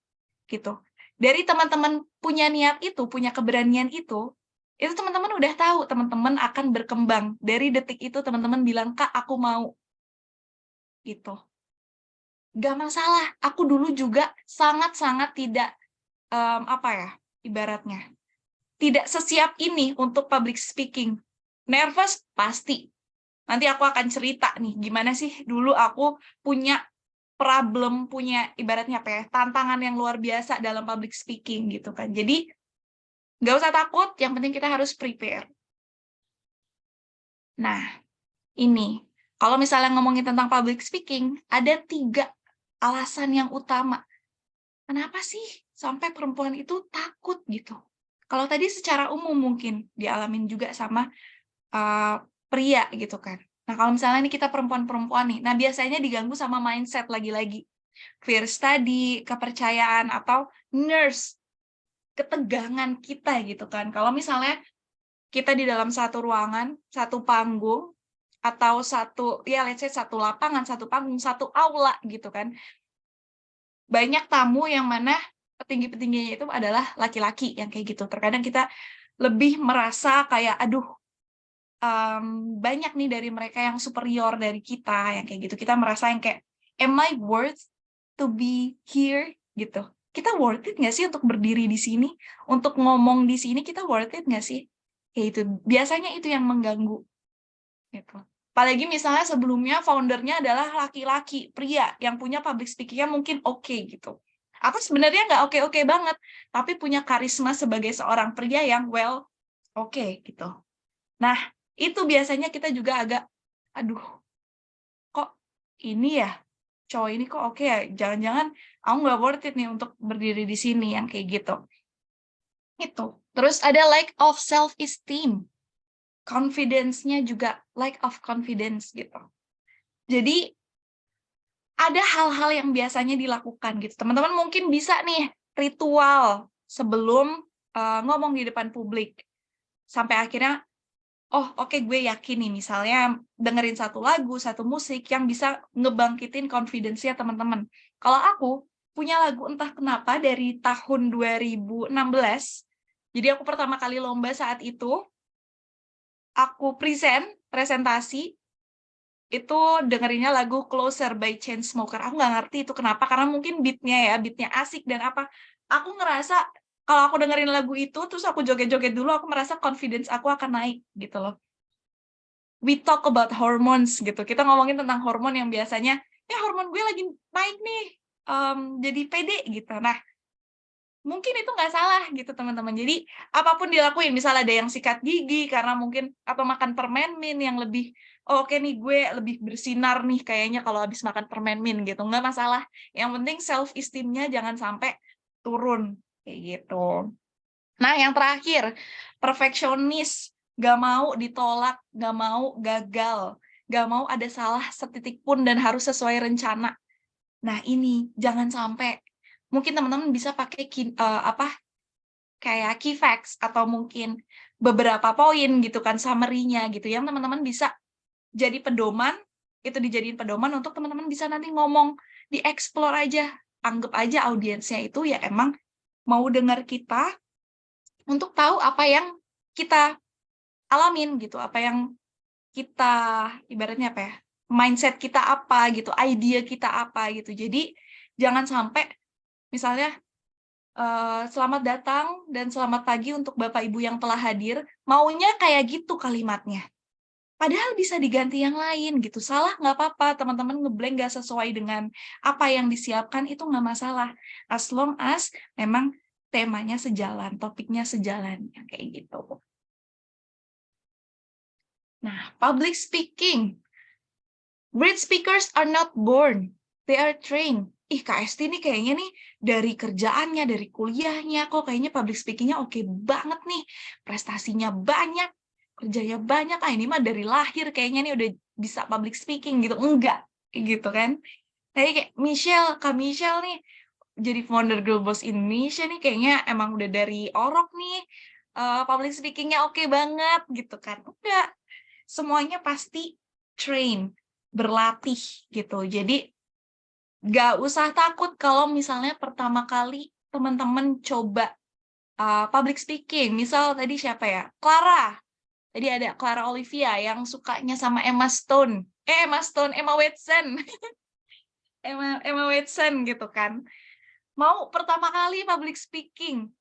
Gitu. Dari teman-teman punya niat itu, punya keberanian itu teman-teman udah tahu, teman-teman akan berkembang. Dari detik itu teman-teman bilang, Kak aku mau. Gitu. Gak masalah, aku dulu juga sangat-sangat tidak ibaratnya tidak sesiap ini untuk public speaking. Nervous pasti. Nanti aku akan cerita nih gimana sih dulu aku punya problem, punya ibaratnya tantangan yang luar biasa dalam public speaking gitu kan. Jadi nggak usah takut, yang penting kita harus prepare. Nah, ini kalau misalnya ngomongin tentang public speaking, ada 3 alasan yang utama. Kenapa sih sampai perempuan itu takut gitu? Kalau tadi secara umum mungkin dialamin juga sama pria gitu kan. Nah kalau misalnya nih kita perempuan-perempuan nih, nah biasanya diganggu sama mindset lagi-lagi. Fear tadi, kepercayaan, atau nurse, ketegangan kita gitu kan. Kalau misalnya kita di dalam satu ruangan, satu panggung, atau let's say satu lapangan, satu panggung, satu aula gitu kan. Banyak tamu yang mana petinggi-petingginya itu adalah laki-laki yang kayak gitu. Terkadang kita lebih merasa kayak, aduh, banyak nih dari mereka yang superior dari kita, yang kayak gitu. Kita merasa yang kayak, am I worth to be here? Gitu. Kita worth it nggak sih untuk berdiri di sini? Untuk ngomong di sini, kita worth it nggak sih? Kayak itu. Biasanya itu yang mengganggu. Gitu. Apalagi misalnya sebelumnya foundernya adalah laki-laki, pria, yang punya public speaking-nya mungkin oke gitu. Aku sebenarnya nggak oke-oke banget, tapi punya karisma sebagai seorang pria yang oke gitu. Nah, itu biasanya kita juga agak, aduh, kok ini ya, cowok ini kok oke ya, jangan-jangan aku nggak worth it nih untuk berdiri di sini, yang kayak gitu. Itu. Terus ada lack of self-esteem. confidence-nya juga lack of confidence gitu. Jadi ada hal-hal yang biasanya dilakukan gitu. Teman-teman mungkin bisa nih ritual sebelum ngomong di depan publik. Sampai akhirnya, oh oke, gue yakin nih misalnya dengerin satu lagu, satu musik yang bisa ngebangkitin confidence-nya teman-teman. Kalau aku punya lagu entah kenapa dari tahun 2016, jadi aku pertama kali lomba saat itu, aku presentasi, itu dengerinnya lagu Closer by Chainsmokers. Aku nggak ngerti itu kenapa, karena mungkin beatnya asik dan apa. Aku ngerasa kalau aku dengerin lagu itu, terus aku joget-joget dulu, aku merasa confidence aku akan naik gitu loh. We talk about hormones gitu. Kita ngomongin tentang hormon yang biasanya, ya hormon gue lagi naik nih, jadi pede gitu. Nah, mungkin itu nggak salah gitu teman-teman. Jadi apapun dilakuin, misalnya ada yang sikat gigi karena mungkin, atau makan permen mint yang lebih, oh, oke nih gue lebih bersinar nih kayaknya kalau habis makan permen mint gitu, nggak masalah. Yang penting self esteem-nya jangan sampai turun kayak gitu. Nah, yang terakhir, perfeksionis, nggak mau ditolak, nggak mau gagal, nggak mau ada salah setitik pun dan harus sesuai rencana. Nah, ini jangan sampai. Mungkin teman-teman bisa pakai kayak key facts atau mungkin beberapa poin gitu kan, summary-nya gitu, yang teman-teman bisa jadi pedoman, itu dijadiin pedoman untuk teman-teman bisa nanti ngomong, di-explore aja, anggap aja audiensnya itu ya emang mau dengar kita untuk tahu apa yang kita alamin gitu, apa yang kita, ibaratnya apa ya, mindset kita apa gitu, idea kita apa gitu. Jadi jangan sampai misalnya, selamat datang dan selamat pagi untuk Bapak Ibu yang telah hadir, maunya kayak gitu kalimatnya. Padahal bisa diganti yang lain gitu. Salah nggak apa-apa, teman-teman ngeblank nggak sesuai dengan apa yang disiapkan, itu nggak masalah. As long as memang temanya sejalan, topiknya sejalan, kayak gitu. Nah, public speaking. Great speakers are not born, they are trained. Kak Esti nih kayaknya nih dari kerjaannya, dari kuliahnya, kok kayaknya public speaking-nya oke banget nih. Prestasinya banyak, kerjanya banyak. Ini mah dari lahir kayaknya nih udah bisa public speaking gitu. Enggak, gitu kan. Tapi kayak Kak Michelle nih, jadi founder Girl Boss Indonesia nih, kayaknya emang udah dari orok nih, public speaking-nya oke banget gitu kan. Enggak, semuanya pasti train, berlatih gitu. Jadi nggak usah takut kalau misalnya pertama kali teman-teman coba public speaking. Misal tadi siapa ya? Clara. Tadi ada Clara Olivia yang sukanya sama Emma Watson. Emma Watson gitu kan. Mau pertama kali public speaking.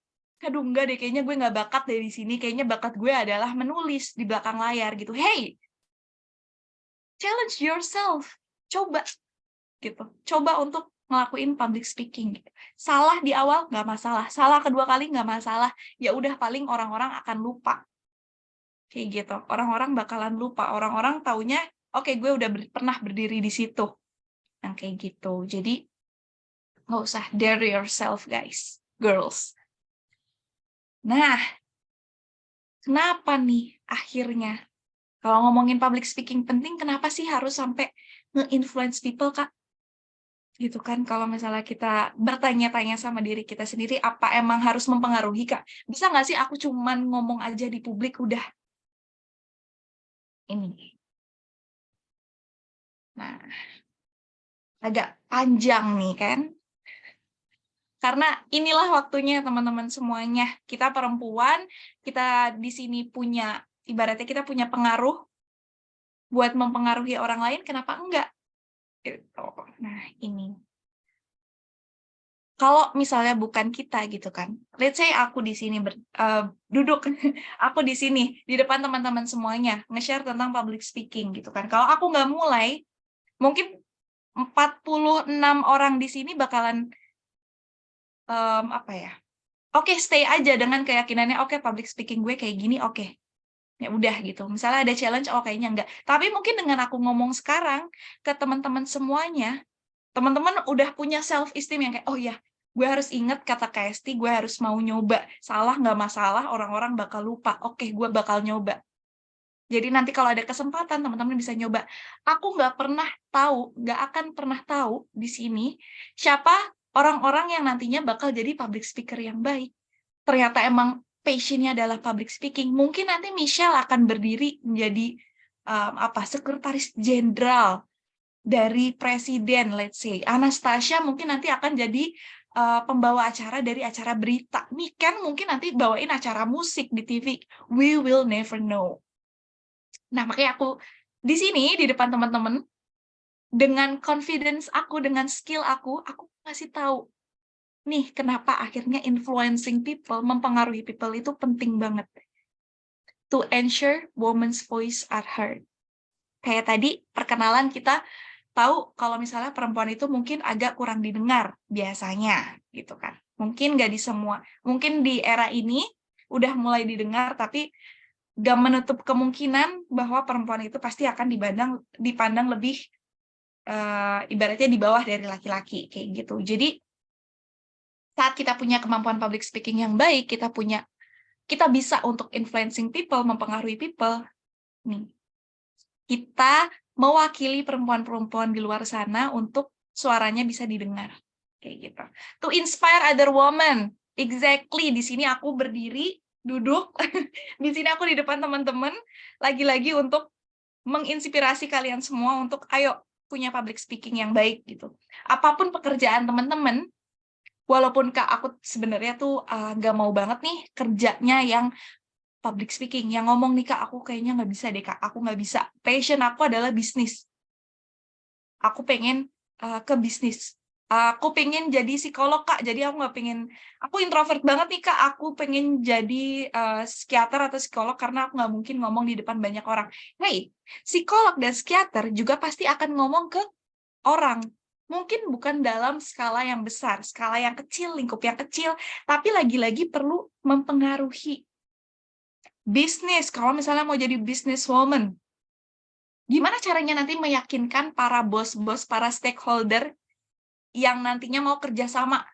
Aduh, enggak deh, kayaknya gue nggak bakat dari sini. Kayaknya bakat gue adalah menulis di belakang layar gitu. Hey, challenge yourself. Coba gitu. Coba untuk ngelakuin public speaking. Gitu. Salah di awal nggak masalah, salah kedua kali nggak masalah. Ya udah, paling orang-orang akan lupa. Kayak gitu. Orang-orang bakalan lupa. Orang-orang taunya, oke, gue udah pernah berdiri di situ. Nah, kayak gitu. Jadi nggak usah dare yourself, guys, girls. Nah, kenapa nih akhirnya kalau ngomongin public speaking penting, kenapa sih harus sampai nge-influence people, Kak? Gitu kan, kalau misalnya kita bertanya-tanya sama diri kita sendiri, apa emang harus mempengaruhi, Kak? Bisa nggak sih aku cuman ngomong aja di publik udah? Ini. Nah, agak panjang nih kan? Karena inilah waktunya teman-teman semuanya. Kita perempuan, kita di sini punya, ibaratnya kita punya pengaruh buat mempengaruhi orang lain, kenapa enggak? Gitu. Nah, ini. Kalau misalnya bukan kita gitu kan, let's say aku di sini duduk, aku di sini di depan teman-teman semuanya nge-share tentang public speaking gitu kan. Kalau aku nggak mulai, mungkin 46 orang di sini bakalan apa ya? Oke, stay aja dengan keyakinannya, oke, public speaking gue kayak gini, oke. Ya udah gitu. Misalnya ada challenge, oh kayaknya enggak. Tapi mungkin dengan aku ngomong sekarang ke teman-teman semuanya, teman-teman udah punya self esteem yang kayak, oh ya, gue harus inget kata KST, gue harus mau nyoba. Salah nggak masalah, orang-orang bakal lupa. Oke, gue bakal nyoba. Jadi nanti kalau ada kesempatan, teman-teman bisa nyoba. Aku nggak akan pernah tahu di sini siapa orang-orang yang nantinya bakal jadi public speaker yang baik. Ternyata emang passion-nya adalah public speaking. Mungkin nanti Michelle akan berdiri menjadi sekretaris jenderal dari presiden, let's say. Anastasia mungkin nanti akan jadi pembawa acara dari acara berita. Niken mungkin nanti bawain acara musik di TV. We will never know. Nah, makanya aku di sini, di depan teman-teman, dengan confidence aku, dengan skill aku ngasih tahu, nih kenapa akhirnya influencing people, mempengaruhi people itu penting banget. To ensure women's voice are heard. Kayak tadi, perkenalan kita tahu kalau misalnya perempuan itu mungkin agak kurang didengar biasanya, gitu kan. Mungkin nggak di semua. Mungkin di era ini udah mulai didengar, tapi gak menutup kemungkinan bahwa perempuan itu pasti akan dipandang lebih ibaratnya di bawah dari laki-laki kayak gitu. Jadi saat kita punya kemampuan public speaking yang baik, kita bisa untuk influencing people, mempengaruhi people. Nih, kita mewakili perempuan-perempuan di luar sana untuk suaranya bisa didengar kayak gitu. To inspire other women. Exactly, di sini aku berdiri duduk di sini aku di depan teman-teman lagi-lagi untuk menginspirasi kalian semua untuk ayo punya public speaking yang baik gitu. Apapun pekerjaan teman-teman, walaupun Kak aku sebenarnya tuh gak mau banget nih kerjanya yang public speaking, yang ngomong nih Kak aku kayaknya nggak bisa deh Kak, aku nggak bisa. Passion aku adalah bisnis. Aku pengen ke bisnis. Aku pengen jadi psikolog Kak, jadi aku introvert banget nih Kak, aku pengen jadi psikiater atau psikolog karena aku nggak mungkin ngomong di depan banyak orang. Hey, psikolog dan psikiater juga pasti akan ngomong ke orang. Mungkin bukan dalam skala yang besar, skala yang kecil, lingkup yang kecil, tapi lagi-lagi perlu mempengaruhi. Bisnis, kalau misalnya mau jadi businesswoman, gimana caranya nanti meyakinkan para bos-bos, para stakeholder yang nantinya mau kerjasama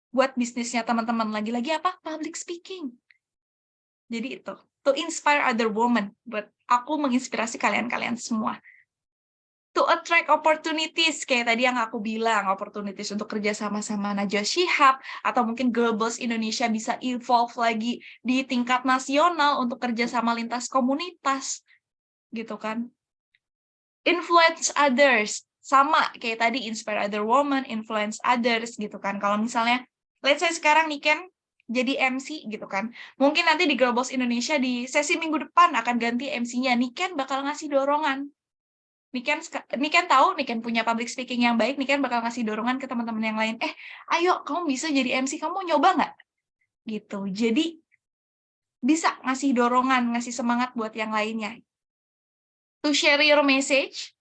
buat bisnisnya teman-teman. Lagi-lagi apa? Public speaking. Jadi itu, to inspire other women, buat aku menginspirasi kalian-kalian semua. To attract opportunities, kayak tadi yang aku bilang, opportunities untuk kerja sama-sama Najwa Shihab, atau mungkin Girl Boss Indonesia bisa evolve lagi di tingkat nasional untuk kerja sama lintas komunitas, gitu kan. Influence others, sama kayak tadi inspire other women, influence others gitu kan. Kalau misalnya let's say sekarang Niken jadi MC gitu kan. Mungkin nanti di Girl Boss Indonesia di sesi minggu depan akan ganti MC-nya. Niken bakal ngasih dorongan. Niken tahu Niken punya public speaking yang baik, Niken bakal ngasih dorongan ke teman-teman yang lain. Ayo kamu bisa jadi MC, kamu nyoba nggak? Gitu. Jadi bisa ngasih dorongan, ngasih semangat buat yang lainnya. To share your message,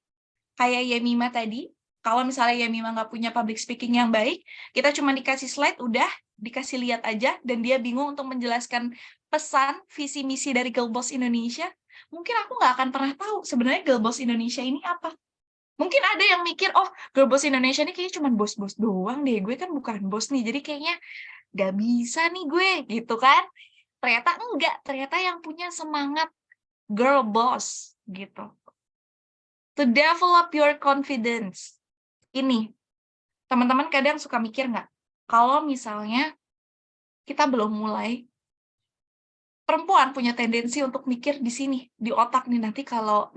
kayak Yemima tadi, kalau misalnya Yemima nggak punya public speaking yang baik, kita cuma dikasih slide, udah dikasih lihat aja, dan dia bingung untuk menjelaskan pesan, visi misi dari Girl Boss Indonesia, mungkin aku nggak akan pernah tahu sebenarnya Girl Boss Indonesia ini apa. Mungkin ada yang mikir, oh Girl Boss Indonesia ini kayaknya cuma bos-bos doang deh, gue kan bukan bos nih, jadi kayaknya nggak bisa nih gue, gitu kan. Ternyata enggak, ternyata yang punya semangat Girl Boss, gitu. To develop your confidence. Ini, teman-teman kadang suka mikir nggak? Kalau misalnya kita belum mulai, perempuan punya tendensi untuk mikir di sini, di otak nih, nanti kalau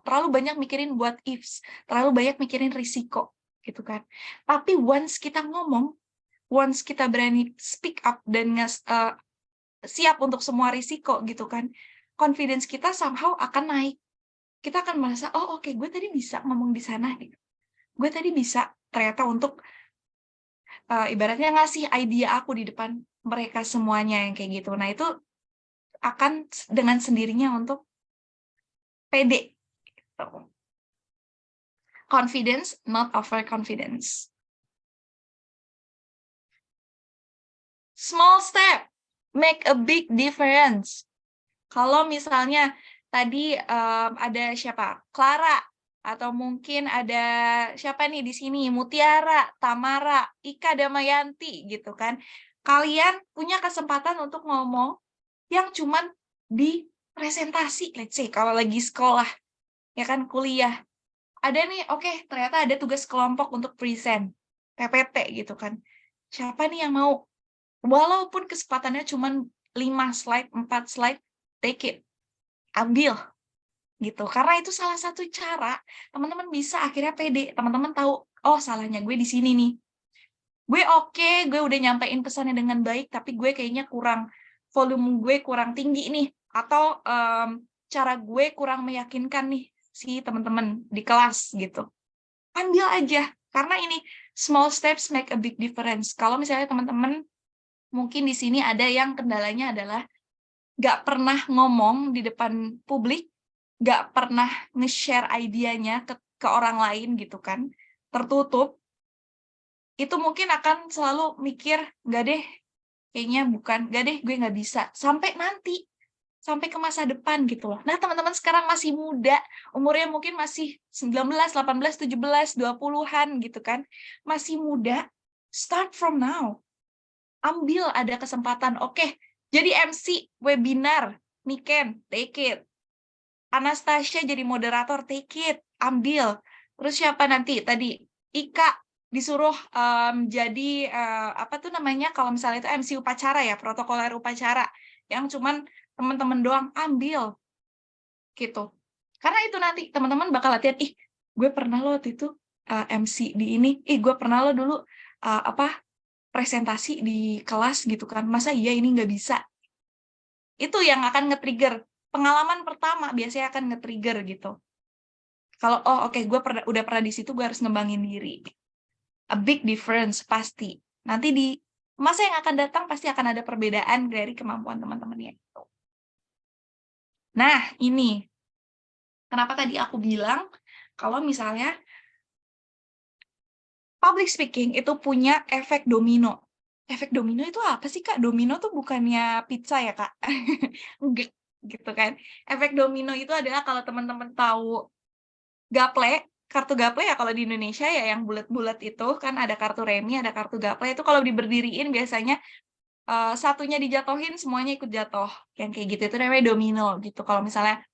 terlalu banyak mikirin what ifs, terlalu banyak mikirin risiko, gitu kan. Tapi once kita ngomong, once kita berani speak up dan siap untuk semua risiko, gitu kan, confidence kita somehow akan naik. Kita akan merasa, oh oke, gue tadi bisa ngomong di sana, gitu. Gue tadi bisa ternyata untuk ibaratnya ngasih idea aku di depan mereka semuanya yang kayak gitu. Nah, itu akan dengan sendirinya untuk pede. Gitu. Confidence, not overconfidence. Small step, make a big difference. Kalau misalnya tadi ada siapa? Clara, atau mungkin ada siapa nih di sini? Mutiara, Tamara, Ika Damayanti gitu kan. Kalian punya kesempatan untuk ngomong yang cuman di presentasi, let's say kalau lagi sekolah, ya kan kuliah, ada nih, oke, ternyata ada tugas kelompok untuk present, PPT gitu kan. Siapa nih yang mau? Walaupun kesempatannya cuma 5 slide, 4 slide, take it, ambil gitu. Karena itu salah satu cara teman-teman bisa akhirnya pede, teman-teman tahu, oh salahnya gue di sini nih. Gue udah nyampein pesannya dengan baik, tapi gue kayaknya volume gue kurang tinggi nih, atau cara gue kurang meyakinkan nih si teman-teman di kelas gitu. Ambil aja, karena ini small steps make a big difference. Kalau misalnya teman-teman mungkin di sini ada yang kendalanya adalah nggak pernah ngomong di depan publik, nggak pernah nge-share idenya ke orang lain gitu kan, tertutup, itu mungkin akan selalu mikir, nggak deh, kayaknya bukan, nggak deh, gue nggak bisa, sampai nanti, sampai ke masa depan gitu loh. Nah, teman-teman sekarang masih muda, umurnya mungkin masih 19, 18, 17, 20-an gitu kan, masih muda, start from now. Ambil ada kesempatan, oke, jadi MC webinar, Niken, take it. Anastasia jadi moderator, take it, ambil. Terus siapa nanti? Tadi Ika disuruh jadi apa tuh namanya kalau misalnya itu MC upacara ya, protokoler upacara, yang cuman teman-teman doang, ambil gitu. Karena itu nanti teman-teman bakal latihan, ih gue pernah lo waktu itu MC di ini, ih gue pernah lo dulu presentasi di kelas gitu kan, masa iya ini nggak bisa? Itu yang akan nge-trigger. Pengalaman pertama biasanya akan nge-trigger gitu. Kalau, oh oke, gue udah pernah di situ, gue harus ngembangin diri. A big difference, pasti. Nanti di masa yang akan datang, pasti akan ada perbedaan dari kemampuan teman-temannya. Nah, ini. Kenapa tadi aku bilang, kalau misalnya public speaking itu punya efek domino. Efek domino itu apa sih, Kak? Domino tuh bukannya pizza ya, Kak? Enggak, gitu kan. Efek domino itu adalah kalau teman-teman tahu gaple, kartu gaple ya kalau di Indonesia ya yang bulat-bulat itu, kan ada kartu remi, ada kartu gaple, itu kalau diberdiriin biasanya satunya dijatuhin, semuanya ikut jatuh. Yang kayak gitu, itu namanya domino gitu. Kalau misalnya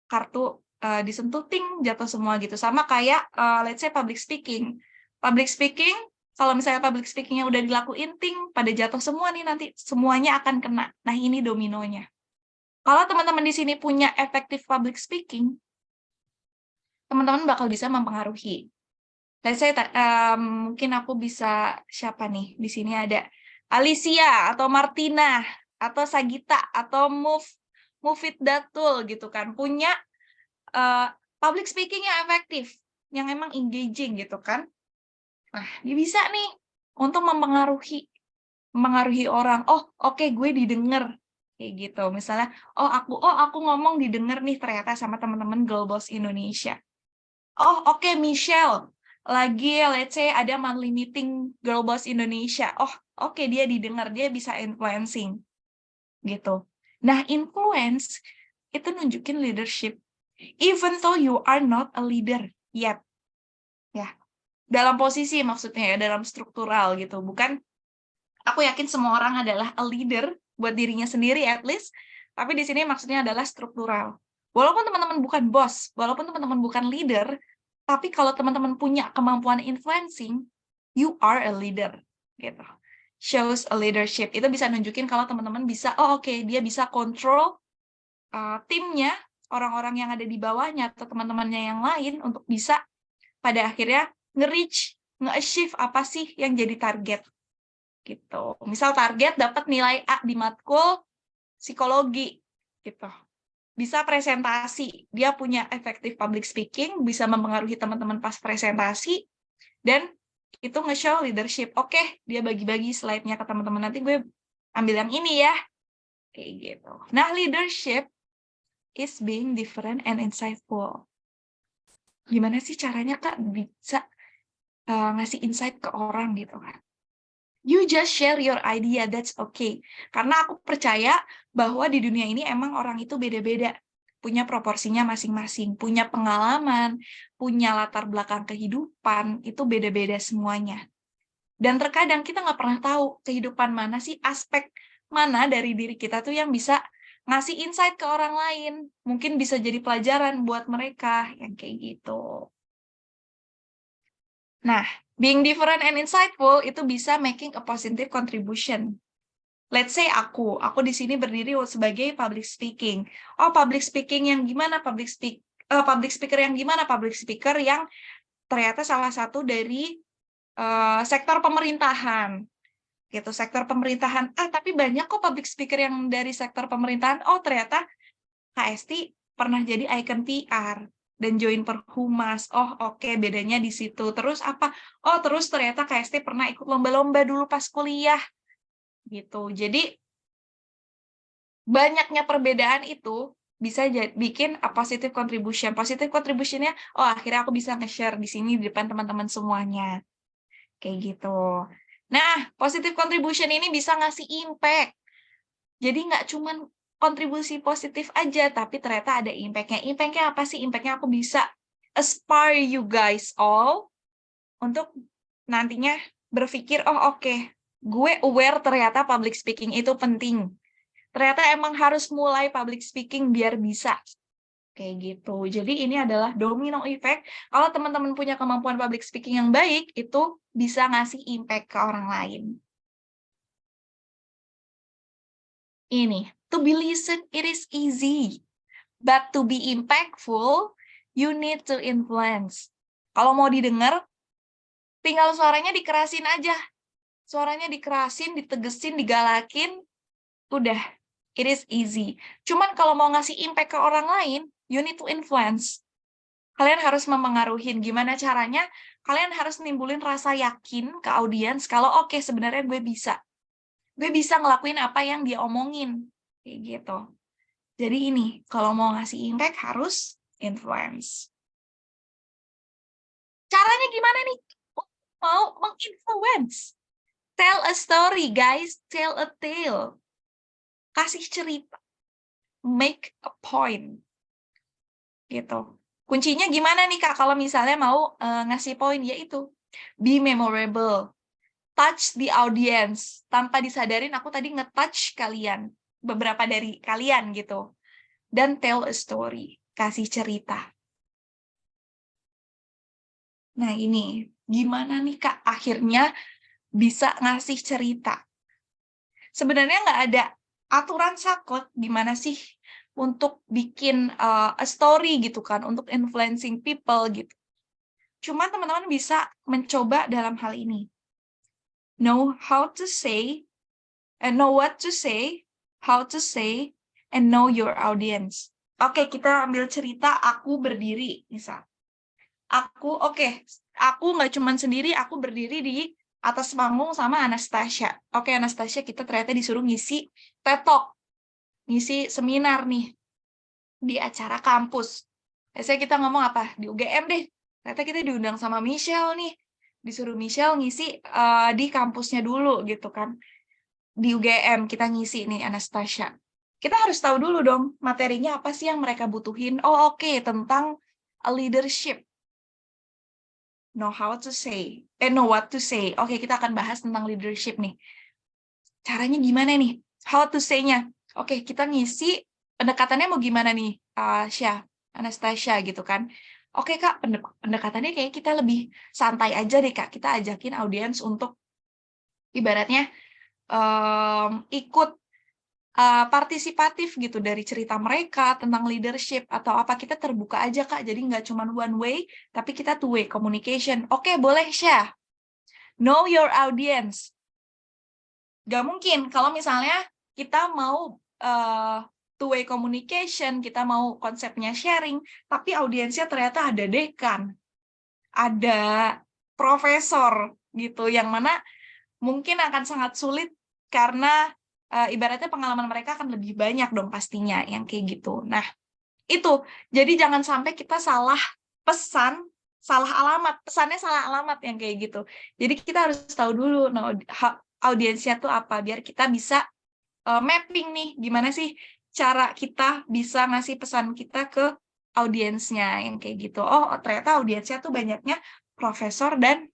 kartu disentuh, ting, jatuh semua gitu. Sama kayak, let's say public speaking. Public speaking, kalau misalnya public speaking-nya udah dilakuin, ting, pada jatuh semua nih nanti, semuanya akan kena. Nah, ini dominonya. Kalau teman-teman di sini punya effective public speaking, teman-teman bakal bisa mempengaruhi. Let's say, mungkin aku bisa, siapa nih? Di sini ada Alicia, atau Martina, atau Sagita, atau Mufid Datul gitu kan. Punya public speaking yang efektif, yang emang engaging gitu kan. Nah, dia bisa nih untuk mempengaruhi orang. Oh, oke, gue didengar kayak gitu. Misalnya, oh aku ngomong didengar nih ternyata sama teman-teman Girl Boss Indonesia. Oh, oke, Michelle lagi let's say ada monthly meeting Girl Boss Indonesia. Oh, oke, dia didengar, dia bisa influencing gitu. Nah, influence itu nunjukin leadership. Even though you are not a leader yet. Ya. Dalam posisi maksudnya ya, dalam struktural gitu. Bukan, aku yakin semua orang adalah a leader buat dirinya sendiri at least, tapi di sini maksudnya adalah struktural. Walaupun teman-teman bukan bos, walaupun teman-teman bukan leader, tapi kalau teman-teman punya kemampuan influencing, you are a leader gitu. Shows a leadership. Itu bisa nunjukin kalau teman-teman bisa, oh oke, dia bisa kontrol timnya, orang-orang yang ada di bawahnya atau teman-temannya yang lain untuk bisa pada akhirnya nge-reach, nge-achieve apa sih yang jadi target gitu. Misal target dapat nilai A di matkul psikologi gitu. Bisa presentasi, dia punya effective public speaking, bisa mempengaruhi teman-teman pas presentasi, dan itu nge-show leadership. Oke, dia bagi-bagi slide-nya ke teman-teman, nanti gue ambil yang ini ya. Kayak gitu. Nah, leadership is being different and insightful. Gimana sih caranya, Kak, bisa ngasih insight ke orang gitu kan? You just share your idea, that's okay. Karena aku percaya bahwa di dunia ini emang orang itu beda-beda. Punya proporsinya masing-masing, punya pengalaman, punya latar belakang kehidupan, itu beda-beda semuanya. Dan terkadang kita nggak pernah tahu kehidupan mana sih, aspek mana dari diri kita tuh yang bisa ngasih insight ke orang lain. Mungkin bisa jadi pelajaran buat mereka, yang kayak gitu. Nah, being different and insightful itu bisa making a positive contribution. Let's say aku di sini berdiri sebagai public speaking. Oh, public speaking yang gimana? Public speaker yang gimana? Public speaker yang ternyata salah satu dari sektor pemerintahan. Gitu, sektor pemerintahan. Tapi banyak kok public speaker yang dari sektor pemerintahan. Oh, ternyata Kak Esti pernah jadi icon PR dan join Perhumas. Oh, oke, bedanya di situ. Terus apa? Oh, terus ternyata Kak Esti pernah ikut lomba-lomba dulu pas kuliah. Gitu. Jadi banyaknya perbedaan itu bisa bikin a positive contribution. Positive contribution-nya, oh akhirnya aku bisa nge-share di sini di depan teman-teman semuanya. Kayak gitu. Nah, positive contribution ini bisa ngasih impact. Jadi nggak cuman kontribusi positif aja, tapi ternyata ada impact-nya. Impact-nya apa sih? Impact-nya aku bisa aspire you guys all untuk nantinya berpikir, oh oke, gue aware ternyata public speaking itu penting. Ternyata emang harus mulai public speaking biar bisa. Kayak gitu. Jadi ini adalah domino effect. Kalau teman-teman punya kemampuan public speaking yang baik, itu bisa ngasih impact ke orang lain. Ini, to be listened, it is easy. But to be impactful, you need to influence. Kalau mau didengar, tinggal suaranya dikerasin aja. Suaranya dikerasin, ditegesin, digalakin, udah. It is easy. Cuman kalau mau ngasih impact ke orang lain, you need to influence. Kalian harus memengaruhi. Gimana caranya? Kalian harus nimbulin rasa yakin ke audiens kalau oke, sebenarnya gue bisa. Gue bisa ngelakuin apa yang dia omongin. Kayak gitu. Jadi ini, kalau mau ngasih impact harus influence. Caranya gimana nih? Mau menginfluence. Tell a story, guys. Tell a tale. Kasih cerita. Make a point. Gitu. Kuncinya gimana nih, Kak, kalau misalnya mau ngasih poin? Yaitu, be memorable. Touch the audience. Tanpa disadarin, aku tadi nge-touch kalian. Beberapa dari kalian, gitu. Dan tell a story. Kasih cerita. Nah, ini. Gimana nih, Kak, akhirnya bisa ngasih cerita? Sebenarnya nggak ada aturan saklek gimana sih untuk bikin a story gitu kan, untuk influencing people gitu. Cuma teman-teman bisa mencoba dalam hal ini. Know how to say, and know what to say, how to say, and know your audience. Oke, kita ambil cerita aku berdiri, misal. Aku nggak cuma sendiri, aku berdiri di atas panggung sama Anastasia. Oke, Anastasia, kita ternyata disuruh ngisi TED Talk, ngisi seminar nih di acara kampus. Biasanya kita ngomong apa? Di UGM deh. Ternyata kita diundang sama Michelle nih. Disuruh Michelle ngisi di kampusnya dulu gitu kan. Di UGM kita ngisi nih Anastasia. Kita harus tahu dulu dong materinya apa sih yang mereka butuhin. Oh oke, tentang leadership. Know how to say, know what to say. Oke, kita akan bahas tentang leadership nih. Caranya gimana nih? How to say-nya. Oke, kita ngisi pendekatannya mau gimana nih, Anastasia gitu kan. Oke, Kak, pendekatannya kayak kita lebih santai aja deh, Kak. Kita ajakin audiens untuk ibaratnya ikut partisipatif gitu dari cerita mereka tentang leadership atau apa, kita terbuka aja, Kak. Jadi nggak cuma one way, tapi kita two way communication. Oke, boleh, Syah. Know your audience. Nggak mungkin kalau misalnya kita mau two way communication, kita mau konsepnya sharing, tapi audiensnya ternyata ada dekan, ada profesor gitu, yang mana mungkin akan sangat sulit karena ibaratnya pengalaman mereka akan lebih banyak dong pastinya yang kayak gitu. Nah, itu. Jadi jangan sampai kita salah pesan, salah alamat. Pesannya salah alamat yang kayak gitu. Jadi kita harus tahu dulu audiensnya tuh apa, biar kita bisa mapping nih, gimana sih cara kita bisa ngasih pesan kita ke audiensnya yang kayak gitu. Oh, ternyata audiensnya tuh banyaknya profesor dan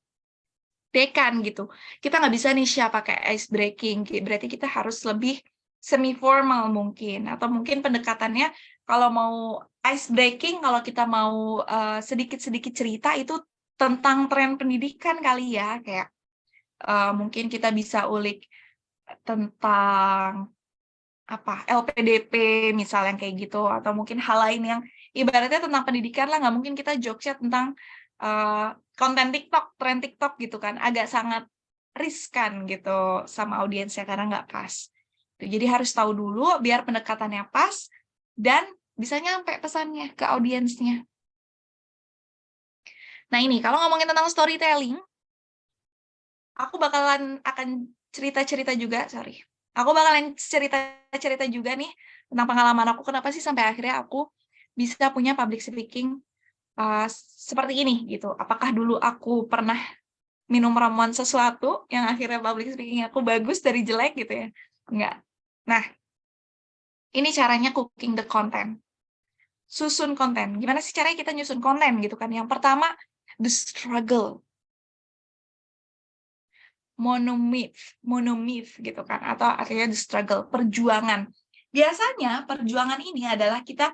dekan gitu. Kita nggak bisa nih pakai ice breaking, berarti kita harus lebih semi formal mungkin, atau mungkin pendekatannya kalau mau ice breaking, kalau kita mau sedikit-sedikit cerita itu tentang tren pendidikan kali ya, kayak mungkin kita bisa ulik tentang apa LPDP misal yang kayak gitu, atau mungkin hal lain yang ibaratnya tentang pendidikan lah, nggak mungkin kita jokesnya tentang konten TikTok, tren TikTok gitu kan, agak sangat riskan gitu sama audiensnya karena nggak pas. Jadi harus tahu dulu biar pendekatannya pas dan bisa nyampe pesannya ke audiensnya. Nah ini, kalau ngomongin tentang storytelling, aku akan cerita-cerita juga, Aku bakalan cerita-cerita juga nih tentang pengalaman aku, kenapa sih sampai akhirnya aku bisa punya public speaking seperti ini gitu. Apakah dulu aku pernah minum ramuan sesuatu yang akhirnya public speaking aku bagus dari jelek gitu ya? Enggak. Nah, ini caranya cooking the content. Susun konten. Gimana sih caranya kita nyusun konten gitu kan? Yang pertama, the struggle. Monomyth gitu kan, atau akhirnya the struggle, perjuangan. Biasanya perjuangan ini adalah kita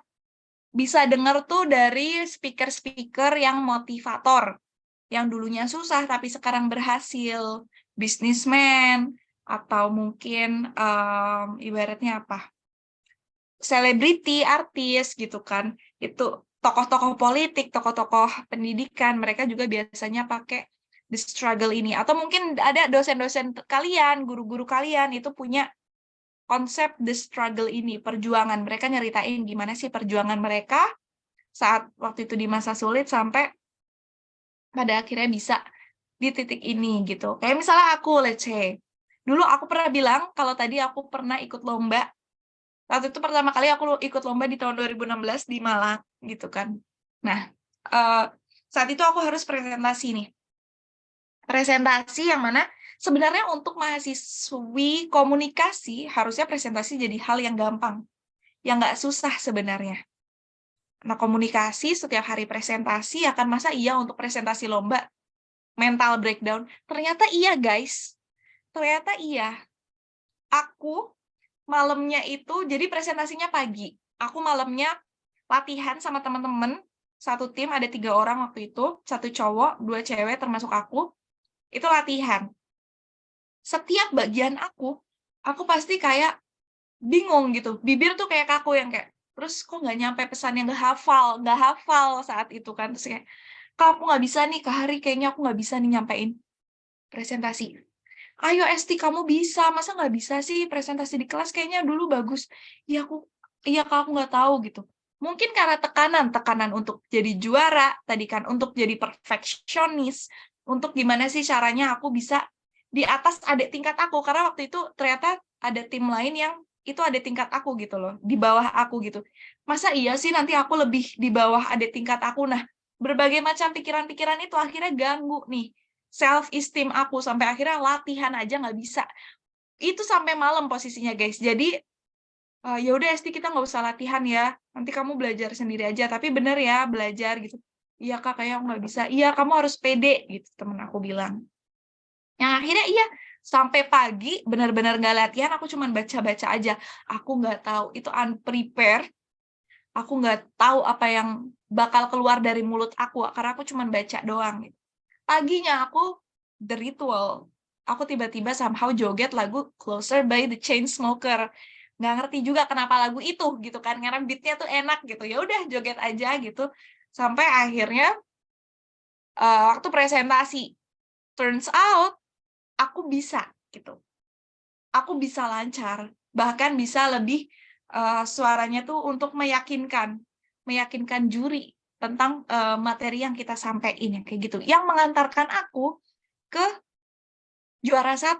bisa dengar tuh dari speaker-speaker yang motivator, yang dulunya susah tapi sekarang berhasil, businessman, atau mungkin ibaratnya apa, selebriti, artis gitu kan, itu tokoh-tokoh politik, tokoh-tokoh pendidikan, mereka juga biasanya pakai the struggle ini. Atau mungkin ada dosen-dosen kalian, guru-guru kalian itu punya konsep the struggle ini, perjuangan. Mereka nyeritain gimana sih perjuangan mereka saat waktu itu di masa sulit sampai pada akhirnya bisa di titik ini gitu. Kayak misalnya aku, let's say, dulu aku pernah bilang kalau tadi aku pernah ikut lomba. Waktu itu pertama kali aku ikut lomba di tahun 2016 di Malang gitu kan. Nah, saat itu aku harus presentasi nih. Presentasi yang mana sebenarnya untuk mahasiswi komunikasi harusnya presentasi jadi hal yang gampang, yang nggak susah sebenarnya. Nah, komunikasi setiap hari presentasi akan masa iya untuk presentasi lomba, mental breakdown. Ternyata iya guys, ternyata iya. Aku malamnya itu, jadi presentasinya pagi. Aku malamnya latihan sama teman-teman, satu tim ada 3 orang waktu itu, 1 cowok, 2 cewek termasuk aku, itu latihan. Setiap bagian aku pasti kayak bingung gitu, bibir tuh kayak kaku yang kayak, terus kok nggak nyampe pesan yang nggak hafal saat itu kan, terus kayak, Kak, aku nggak bisa nih, Kak Hari, kayaknya aku nggak bisa nih nyampein presentasi. Ayo Esti, kamu bisa, masa nggak bisa sih presentasi di kelas, kayaknya dulu bagus. Iya Kak, aku nggak tahu gitu. Mungkin karena tekanan untuk jadi juara, tadi kan, untuk jadi perfeksionis, untuk gimana sih caranya aku bisa di atas adik tingkat aku, karena waktu itu ternyata ada tim lain yang itu adik tingkat aku gitu loh, di bawah aku gitu. Masa iya sih nanti aku lebih di bawah adik tingkat aku? Nah, berbagai macam pikiran-pikiran itu akhirnya ganggu nih self-esteem aku, sampai akhirnya latihan aja nggak bisa. Itu sampai malam posisinya, guys. Jadi, ya udah Esti, kita nggak usah latihan ya. Nanti kamu belajar sendiri aja. Tapi bener ya, belajar gitu. Iya Kak, kayak aku nggak bisa. Iya, kamu harus pede, gitu temen aku bilang. Yang akhirnya iya, sampai pagi benar-benar nggak latihan, aku cuma baca-baca aja. Aku nggak tahu, itu unprepared. Aku nggak tahu apa yang bakal keluar dari mulut aku, karena aku cuma baca doang. Gitu. Paginya aku the ritual. Aku tiba-tiba somehow joget lagu Closer by the Chainsmokers. Nggak ngerti juga kenapa lagu itu gitu kan, karena beatnya tuh enak gitu. Ya udah joget aja gitu. Sampai akhirnya waktu presentasi, turns out aku bisa gitu. Aku bisa lancar, bahkan bisa lebih suaranya tuh untuk meyakinkan juri tentang materi yang kita sampaikan kayak gitu. Yang mengantarkan aku ke juara 1.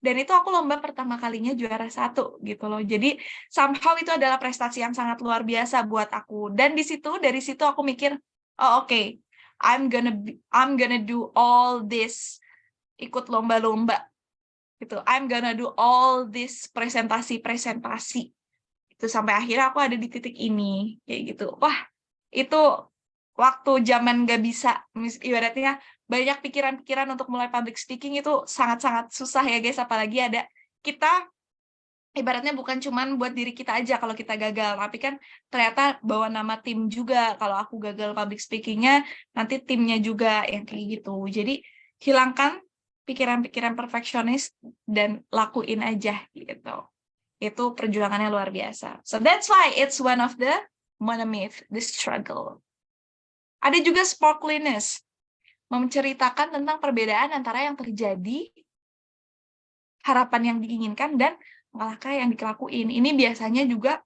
Dan itu aku lomba pertama kalinya juara 1 gitu loh. Jadi somehow itu adalah prestasi yang sangat luar biasa buat aku. Dan dari situ aku mikir, oh oke, I'm gonna do all this, ikut lomba-lomba gitu. I'm gonna do all this presentasi. Itu sampai akhirnya aku ada di titik ini kayak gitu. Wah, itu waktu zaman nggak bisa, ibaratnya banyak pikiran-pikiran untuk mulai public speaking itu sangat-sangat susah ya guys, apalagi ada kita ibaratnya bukan cuman buat diri kita aja kalau kita gagal, tapi kan ternyata bawa nama tim juga. Kalau aku gagal public speaking-nya, nanti timnya juga yang kayak gitu. Jadi hilangkan pikiran-pikiran perfeksionis dan lakuin aja gitu. Itu perjuangannya luar biasa. So that's why it's one of the monomyth, the struggle. Ada juga sparkliness, menceritakan tentang perbedaan antara yang terjadi, harapan yang diinginkan, dan langkah yang dilakuin. Ini biasanya juga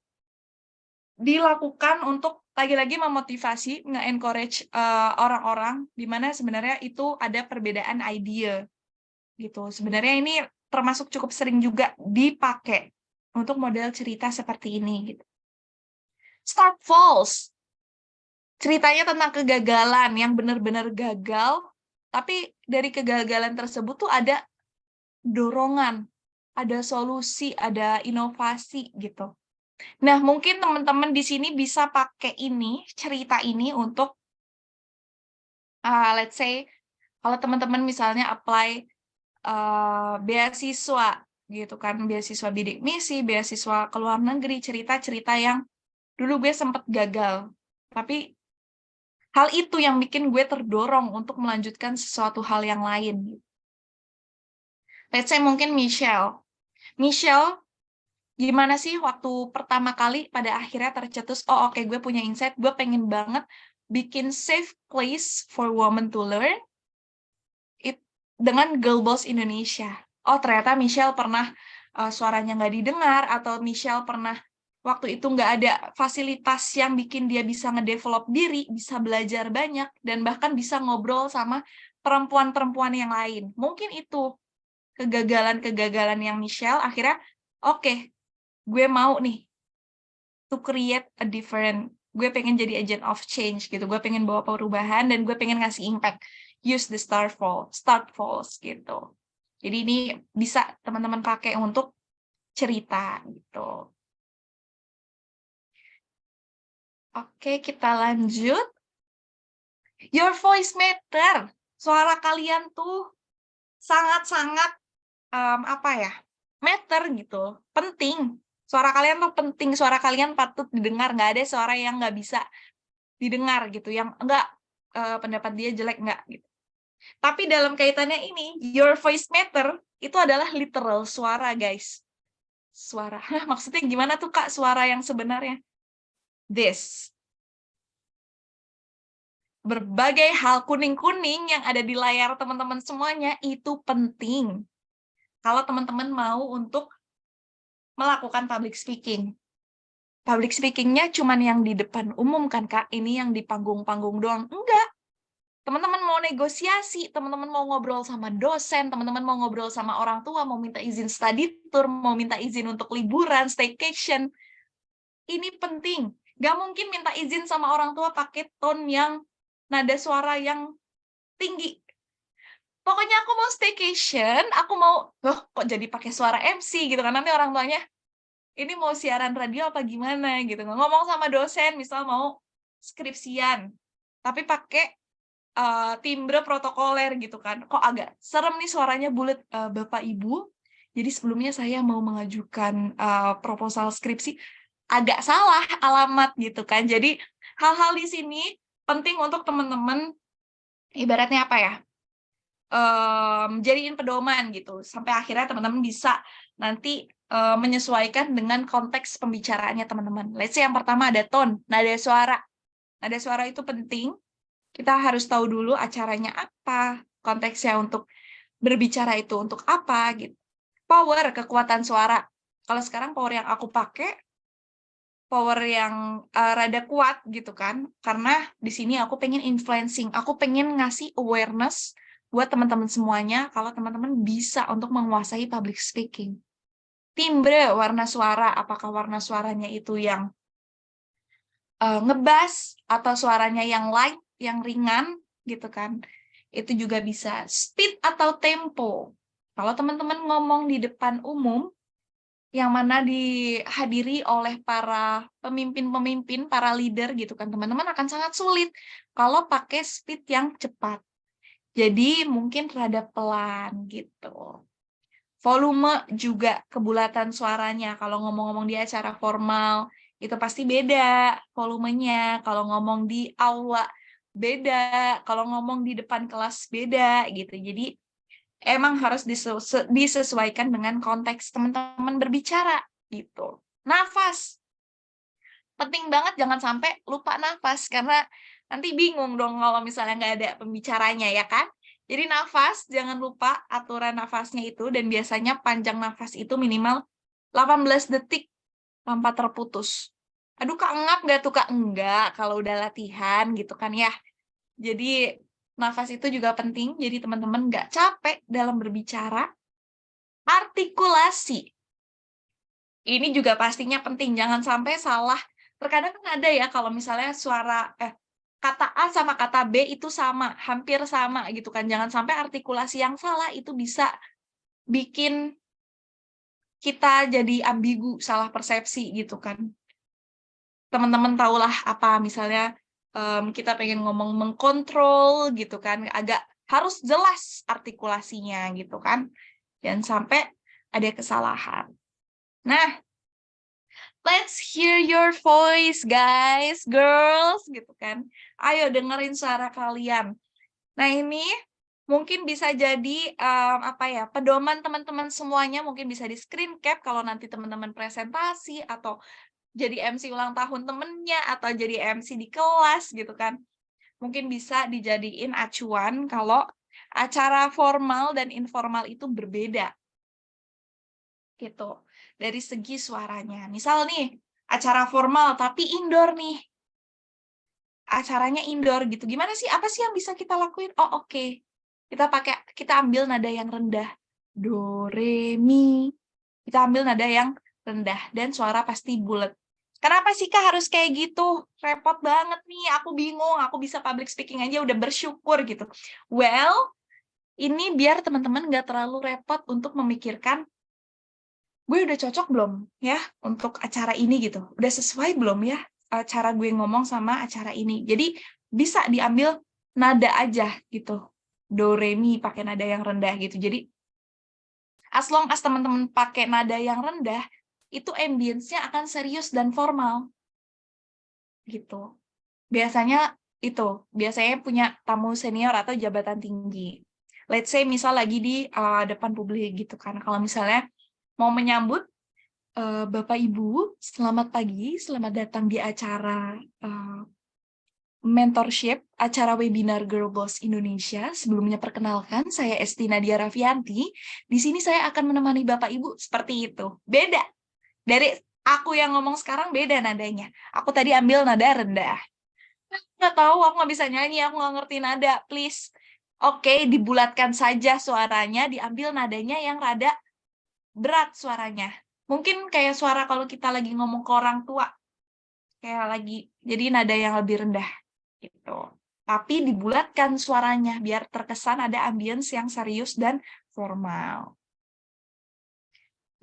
dilakukan untuk lagi-lagi memotivasi, nge-encourage orang-orang di mana sebenarnya itu ada perbedaan ide gitu. Sebenarnya ini termasuk cukup sering juga dipakai untuk model cerita seperti ini gitu. Start false. Ceritanya tentang kegagalan yang benar-benar gagal, tapi dari kegagalan tersebut tuh ada dorongan, ada solusi, ada inovasi gitu. Nah, mungkin teman-teman di sini bisa pakai ini, cerita ini untuk, let's say, kalau teman-teman misalnya apply beasiswa gitu kan, beasiswa bidik misi, beasiswa ke luar negeri, cerita-cerita yang dulu gue sempat gagal. Tapi hal itu yang bikin gue terdorong untuk melanjutkan sesuatu hal yang lain. Let's say mungkin Michelle, gimana sih waktu pertama kali pada akhirnya tercetus, oh oke, gue punya insight, gue pengen banget bikin safe place for women to learn dengan Girl Boss Indonesia. Oh ternyata Michelle pernah suaranya nggak didengar, atau Michelle pernah waktu itu nggak ada fasilitas yang bikin dia bisa ngedevelop diri, bisa belajar banyak, dan bahkan bisa ngobrol sama perempuan-perempuan yang lain. Mungkin itu kegagalan-kegagalan yang Michelle akhirnya, oke, gue mau nih to create a different, gue pengen jadi agent of change gitu, gue pengen bawa perubahan dan gue pengen ngasih impact. Use the start false gitu. Jadi ini bisa teman-teman pakai untuk cerita gitu. Oke, kita lanjut. Your voice matter. Suara kalian tuh sangat-sangat matter gitu, penting. Suara kalian tuh penting, suara kalian patut didengar. Nggak ada suara yang nggak bisa didengar gitu, yang enggak pendapat dia jelek, nggak gitu. Tapi dalam kaitannya ini, your voice matter itu adalah literal suara, guys. Suara. Maksudnya gimana tuh, Kak, suara yang sebenarnya? This. Berbagai hal kuning-kuning yang ada di layar teman-teman semuanya itu penting. Kalau teman-teman mau untuk melakukan public speaking. Public speaking-nya cuman yang di depan umum kan, Kak? Ini yang di panggung-panggung doang. Enggak. Teman-teman mau negosiasi, teman-teman mau ngobrol sama dosen, teman-teman mau ngobrol sama orang tua, mau minta izin study tour, mau minta izin untuk liburan, staycation. Ini penting. Gak mungkin minta izin sama orang tua pakai tone yang, nada suara yang tinggi. Pokoknya aku mau staycation, aku mau, kok jadi pakai suara MC gitu kan, nanti orang tuanya, ini mau siaran radio apa gimana gitu. Ngomong sama dosen, misal mau skripsian, tapi pakai timbre protokoler gitu kan, kok agak serem nih suaranya bulat. Bapak Ibu, jadi sebelumnya saya mau mengajukan proposal skripsi, agak salah alamat gitu kan. Jadi hal-hal di sini penting untuk teman-teman, ibaratnya apa ya, jadiin pedoman gitu, sampai akhirnya teman-teman bisa nanti menyesuaikan dengan konteks pembicaraannya teman-teman. Let's say yang pertama ada tone, nada suara. Nada suara itu penting. Kita harus tahu dulu acaranya apa, konteksnya untuk berbicara itu untuk apa gitu. Power, kekuatan suara. Kalau sekarang power yang aku pakai, power yang rada kuat gitu kan, karena di sini aku pengen influencing, aku pengen ngasih awareness buat teman-teman semuanya kalau teman-teman bisa untuk menguasai public speaking. Timbre, warna suara, apakah warna suaranya itu yang ngebass atau suaranya yang light, yang ringan gitu kan, itu juga bisa. Speed atau tempo, kalau teman-teman ngomong di depan umum yang mana dihadiri oleh para pemimpin-pemimpin, para leader gitu kan, teman-teman akan sangat sulit kalau pakai speed yang cepat. Jadi mungkin rada pelan gitu. volume juga kebulatan suaranya. Kalau ngomong-ngomong di acara formal, itu pasti beda volumenya. Kalau ngomong di aula, beda. Kalau ngomong di depan kelas, beda gitu. Jadi, emang harus disesuaikan dengan konteks teman-teman berbicara gitu. Nafas. Penting banget jangan sampai lupa nafas, karena nanti bingung dong kalau misalnya nggak ada pembicaranya, ya kan? Jadi nafas, jangan lupa aturan nafasnya itu, dan biasanya panjang nafas itu minimal 18 detik tanpa terputus. Aduh, Kak, ngap nggak tuh, Kak? Enggak, kalau udah latihan gitu kan ya. Jadi nafas itu juga penting, jadi teman-teman nggak capek dalam berbicara. Artikulasi. Ini juga pastinya penting, jangan sampai salah. Terkadang kan ada ya kalau misalnya kata A sama kata B itu sama, hampir sama gitu kan. Jangan sampai artikulasi yang salah itu bisa bikin kita jadi ambigu, salah persepsi gitu kan. Teman-teman tahulah apa misalnya kita pengen ngomong mengkontrol gitu kan, agak harus jelas artikulasinya gitu kan. Jangan sampai ada kesalahan. Nah, let's hear your voice, guys, girls, gitu kan. Ayo dengerin suara kalian. Nah, ini mungkin bisa jadi pedoman teman-teman semuanya, mungkin bisa di screen cap kalau nanti teman-teman presentasi, atau jadi MC ulang tahun temennya, atau jadi MC di kelas, gitu kan. Mungkin bisa dijadiin acuan kalau acara formal dan informal itu berbeda. Gitu. Dari segi suaranya. Misal nih, acara formal tapi indoor nih. Acaranya indoor gitu. Gimana sih? Apa sih yang bisa kita lakuin? Oh, oke. Kita ambil nada yang rendah. Do, re, mi. Kita ambil nada yang rendah dan suara pasti bulat. Kenapa sih Kak harus kayak gitu? Repot banget nih, aku bingung. Aku bisa public speaking aja udah bersyukur gitu. Well, ini biar teman-teman nggak terlalu repot untuk memikirkan gue udah cocok belum ya untuk acara ini gitu. Udah sesuai belum ya cara gue ngomong sama acara ini. Jadi bisa diambil nada aja gitu. Do, re, mi pakai nada yang rendah gitu. Jadi as long as teman-teman pakai nada yang rendah, itu ambience-nya akan serius dan formal. Gitu. Biasanya punya tamu senior atau jabatan tinggi. Let's say misal lagi di depan publik gitu kan. Kalau misalnya mau menyambut Bapak Ibu, selamat pagi, selamat datang di acara mentorship, acara webinar Girl Boss Indonesia. Sebelumnya perkenalkan, saya Esti Nadia Rafianti. Di sini saya akan menemani Bapak Ibu seperti itu. Beda. Dari aku yang ngomong sekarang beda nadanya. Aku tadi ambil nada rendah. Nggak tahu, aku nggak bisa nyanyi, aku nggak ngerti nada, please. Oke, dibulatkan saja suaranya, diambil nadanya yang rada berat suaranya. Mungkin kayak suara kalau kita lagi ngomong ke orang tua. Jadi nada yang lebih rendah. Gitu. Tapi dibulatkan suaranya, biar terkesan ada ambience yang serius dan formal.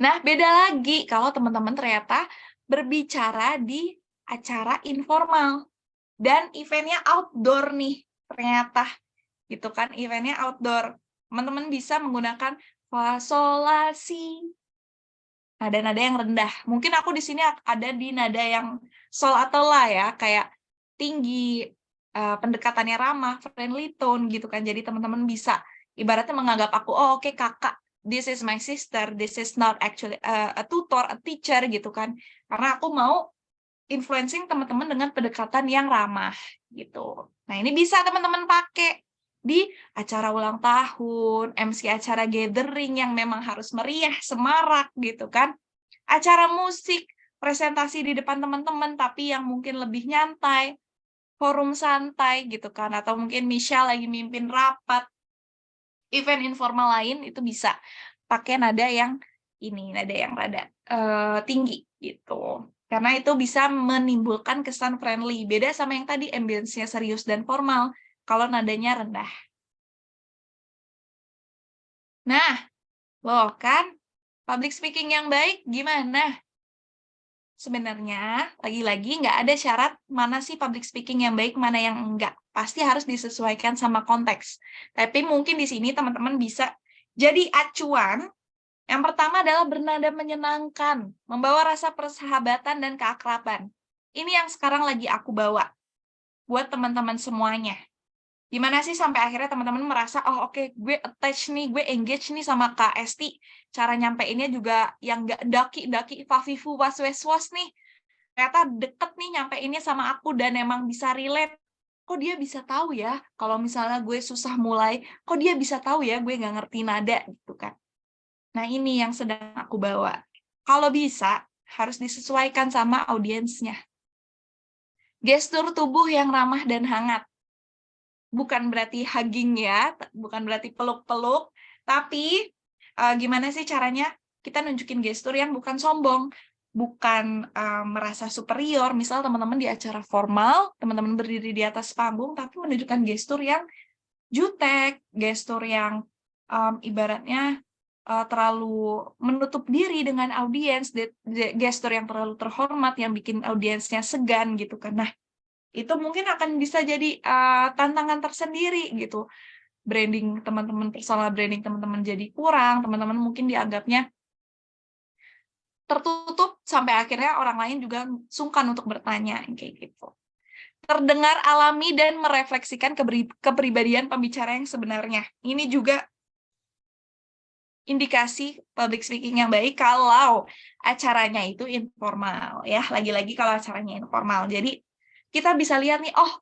Nah, beda lagi kalau teman-teman ternyata berbicara di acara informal. Dan eventnya outdoor nih, ternyata. Gitu kan, eventnya outdoor. Teman-teman bisa menggunakan fa, sol, la, si. Nada-nada yang rendah. Mungkin aku di sini ada di nada yang sol atau la ya, kayak tinggi, pendekatannya ramah, friendly tone gitu kan. Jadi teman-teman bisa ibaratnya menganggap aku, oh oke, kakak, this is my sister, this is not actually a tutor, a teacher gitu kan. Karena aku mau influencing teman-teman dengan pendekatan yang ramah gitu. Nah, ini bisa teman-teman pakai di acara ulang tahun, MC acara gathering yang memang harus meriah, semarak gitu kan. Acara musik, presentasi di depan teman-teman tapi yang mungkin lebih nyantai, forum santai gitu kan, atau mungkin Michelle lagi mimpin rapat, event informal lain itu bisa pakai nada yang rada tinggi gitu. Karena itu bisa menimbulkan kesan friendly. Beda sama yang tadi, ambience-nya serius dan formal, kalau nadanya rendah. Nah, loh kan, public speaking yang baik gimana? Sebenarnya, lagi-lagi nggak ada syarat mana sih public speaking yang baik, mana yang enggak. Pasti harus disesuaikan sama konteks. Tapi mungkin di sini teman-teman bisa jadi acuan Yang pertama adalah bernada menyenangkan, membawa rasa persahabatan dan keakraban. Ini yang sekarang lagi aku bawa buat teman-teman semuanya. Gimana sih sampai akhirnya teman-teman merasa, oh oke, gue attach nih, gue engage nih sama Kak Esti. Cara nyampeinnya juga yang gak daki-daki, fafifu, was-was nih. Ternyata deket nih nyampeinnya sama aku dan emang bisa relate. Kok dia bisa tahu ya, kalau misalnya gue susah mulai, kok dia bisa tahu ya gue gak ngerti nada gitu kan. Nah ini yang sedang aku bawa. Kalau bisa, harus disesuaikan sama audiensnya. Gestur tubuh yang ramah dan hangat. Bukan berarti hugging ya, bukan berarti peluk-peluk, tapi gimana sih caranya kita nunjukin gestur yang bukan sombong, bukan merasa superior. Misal teman-teman di acara formal, teman-teman berdiri di atas panggung, tapi menunjukkan gestur yang jutek, gestur yang ibaratnya terlalu menutup diri dengan audiens, gestur yang terlalu terhormat, yang bikin audiensnya segan gitu kan. Nah, itu mungkin akan bisa jadi tantangan tersendiri gitu. Branding teman-teman, personal branding teman-teman jadi kurang, teman-teman mungkin dianggapnya tertutup sampai akhirnya orang lain juga sungkan untuk bertanya kayak gitu. Terdengar alami dan merefleksikan kepribadian pembicara yang sebenarnya. Ini juga indikasi public speaking yang baik kalau acaranya itu informal ya. Lagi-lagi kalau acaranya informal. Jadi kita bisa lihat nih, oh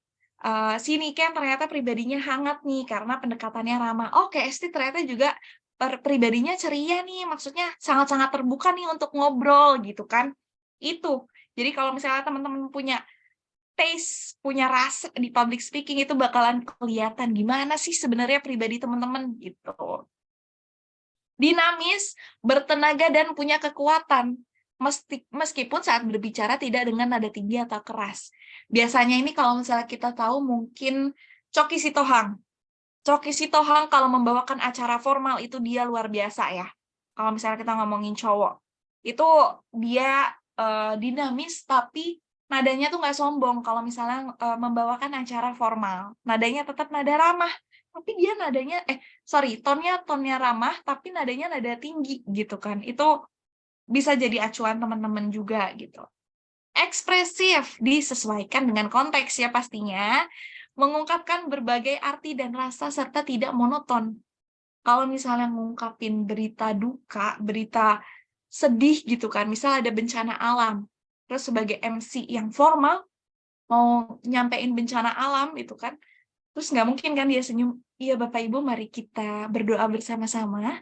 si Niken ternyata pribadinya hangat nih karena pendekatannya ramah. Oh, Esti ternyata juga pribadinya ceria nih, maksudnya sangat-sangat terbuka nih untuk ngobrol gitu kan. Itu. Jadi kalau misalnya teman-teman punya taste, punya rasa di public speaking itu bakalan kelihatan gimana sih sebenarnya pribadi teman-teman gitu. Dinamis, bertenaga dan punya kekuatan. Meskipun saat berbicara tidak dengan nada tinggi atau keras. Biasanya ini kalau misalnya kita tahu mungkin Choky Sitohang. Choky Sitohang kalau membawakan acara formal itu dia luar biasa ya. Kalau misalnya kita ngomongin cowok. Itu dia dinamis tapi nadanya tuh nggak sombong kalau misalnya membawakan acara formal. Nadanya tetap nada ramah. Tapi dia nadanya, tonnya ramah tapi nadanya nada tinggi gitu kan. Itu bisa jadi acuan teman-teman juga gitu. Ekspresif, disesuaikan dengan konteks ya pastinya, mengungkapkan berbagai arti dan rasa serta tidak monoton. Kalau misalnya ngungkapin berita duka, berita sedih gitu kan, misal ada bencana alam, terus sebagai MC yang formal, mau nyampein bencana alam itu kan, terus nggak mungkin kan dia senyum, iya Bapak Ibu mari kita berdoa bersama-sama,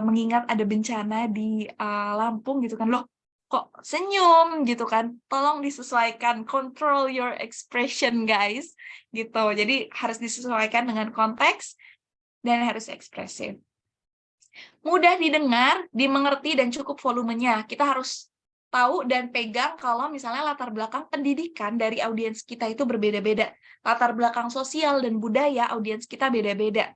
mengingat ada bencana di Lampung gitu kan, loh kok senyum gitu kan, tolong disesuaikan, control your expression guys, gitu. Jadi harus disesuaikan dengan konteks dan harus ekspresif. Mudah didengar, dimengerti, dan cukup volumenya. Kita harus tahu dan pegang kalau misalnya latar belakang pendidikan dari audiens kita itu berbeda-beda. Latar belakang sosial dan budaya audiens kita beda-beda.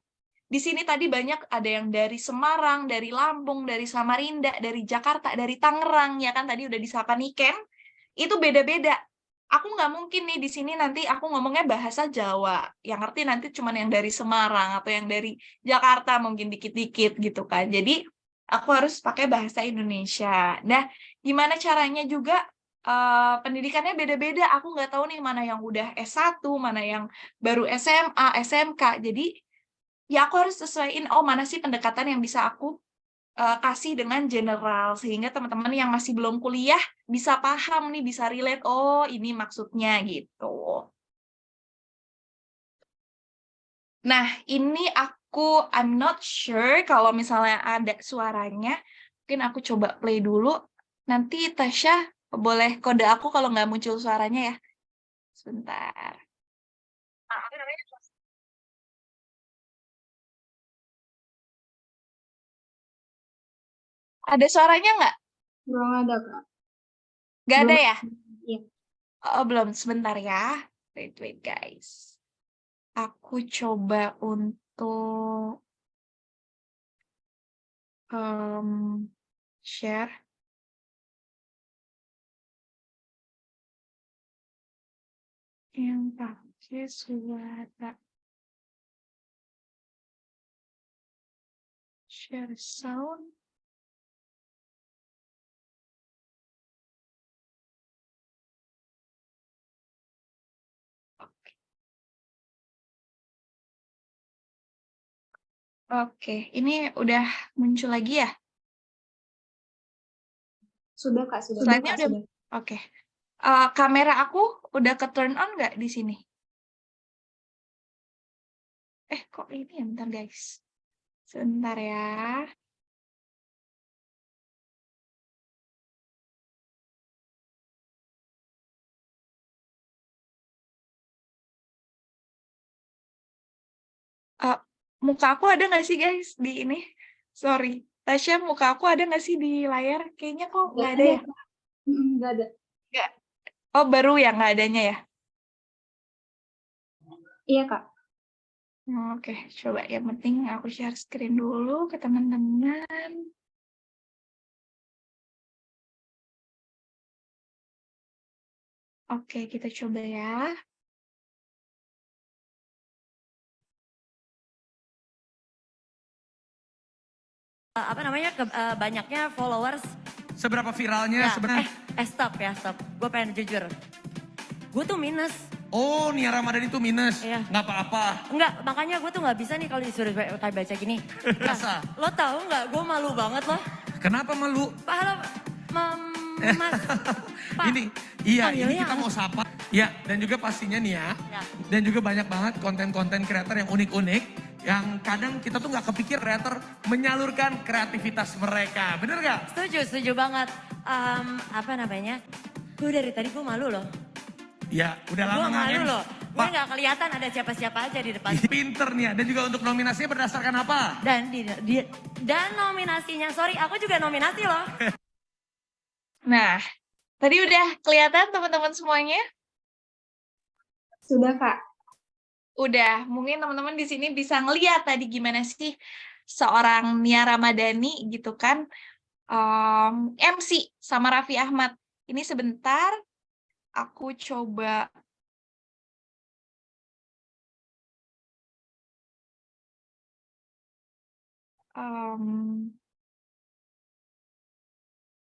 Di sini tadi banyak ada yang dari Semarang, dari Lampung, dari Samarinda, dari Jakarta, dari Tangerang, ya kan tadi udah disapa Niken. Itu beda-beda. Aku nggak mungkin nih di sini nanti aku ngomongnya bahasa Jawa. Yang ngerti nanti cuma yang dari Semarang atau yang dari Jakarta mungkin dikit-dikit gitu kan. Jadi aku harus pakai bahasa Indonesia. Nah, gimana caranya juga pendidikannya beda-beda. Aku nggak tahu nih mana yang udah S1, mana yang baru SMA, SMK. Jadi ya aku harus sesuaiin, oh mana sih pendekatan yang bisa aku kasih dengan general. Sehingga teman-teman yang masih belum kuliah bisa paham nih, bisa relate, oh ini maksudnya gitu. Nah, ini I'm not sure kalau misalnya ada suaranya. Mungkin aku coba play dulu. Nanti Tasya boleh kode aku kalau nggak muncul suaranya ya. Sebentar. Ada suaranya nggak? Belum ada, Kak. Nggak ada Belum. ya? Iya. Oh, belum. Sebentar ya. Wait, guys. Aku coba untuk share. Yang pakai suara. Share sound. Oke, ini udah muncul lagi ya? Sudah Kak, sudah. Slide-nya udah. Oke. Kamera aku udah ke turn on nggak di sini? Kok ini ya? Bentar guys. Sebentar ya. Muka aku ada nggak sih guys di ini? Sorry. Tasya, muka aku ada nggak sih di layar? Kayaknya kok nggak ada ya? Nggak ada. Nggak. Oh, baru ya nggak adanya ya? Iya Kak. Oke, coba yang penting aku share screen dulu ke teman-teman. Oke, kita coba ya. Banyaknya followers. Seberapa viralnya Ya, sebenarnya? Stop. Gue pengen jujur. Gue tuh minus. Oh, Nia Ramadan itu minus. Iya. Nggak apa-apa. Enggak, makanya gue tuh nggak bisa nih kalau disuruh kayak baca gini. Rasa. Lo tahu nggak? Gue malu banget loh. Kenapa malu? Pak, halo, Mas. Pak, Ini panggilnya kita mau sapa. Ya, dan juga pastinya Nia. Ya. Dan juga banyak banget konten-konten kreator yang unik-unik. Yang kadang kita tuh nggak kepikir kreator menyalurkan kreativitas mereka. Bener nggak? Setuju banget. Gue dari tadi gue malu loh. Ya, udah Gue lama malu nggak loh. Gue nggak kelihatan ada siapa-siapa aja di depan. Pinter nih ya. Dan juga untuk nominasinya berdasarkan apa? Dan dan nominasinya, sorry, aku juga nominasi loh. Nah, tadi udah kelihatan teman-teman semuanya? Sudah Kak. Udah, mungkin teman-teman di sini bisa ngeliat tadi gimana sih seorang Nia Ramadhani gitu kan, MC sama Raffi Ahmad. Ini sebentar, aku coba.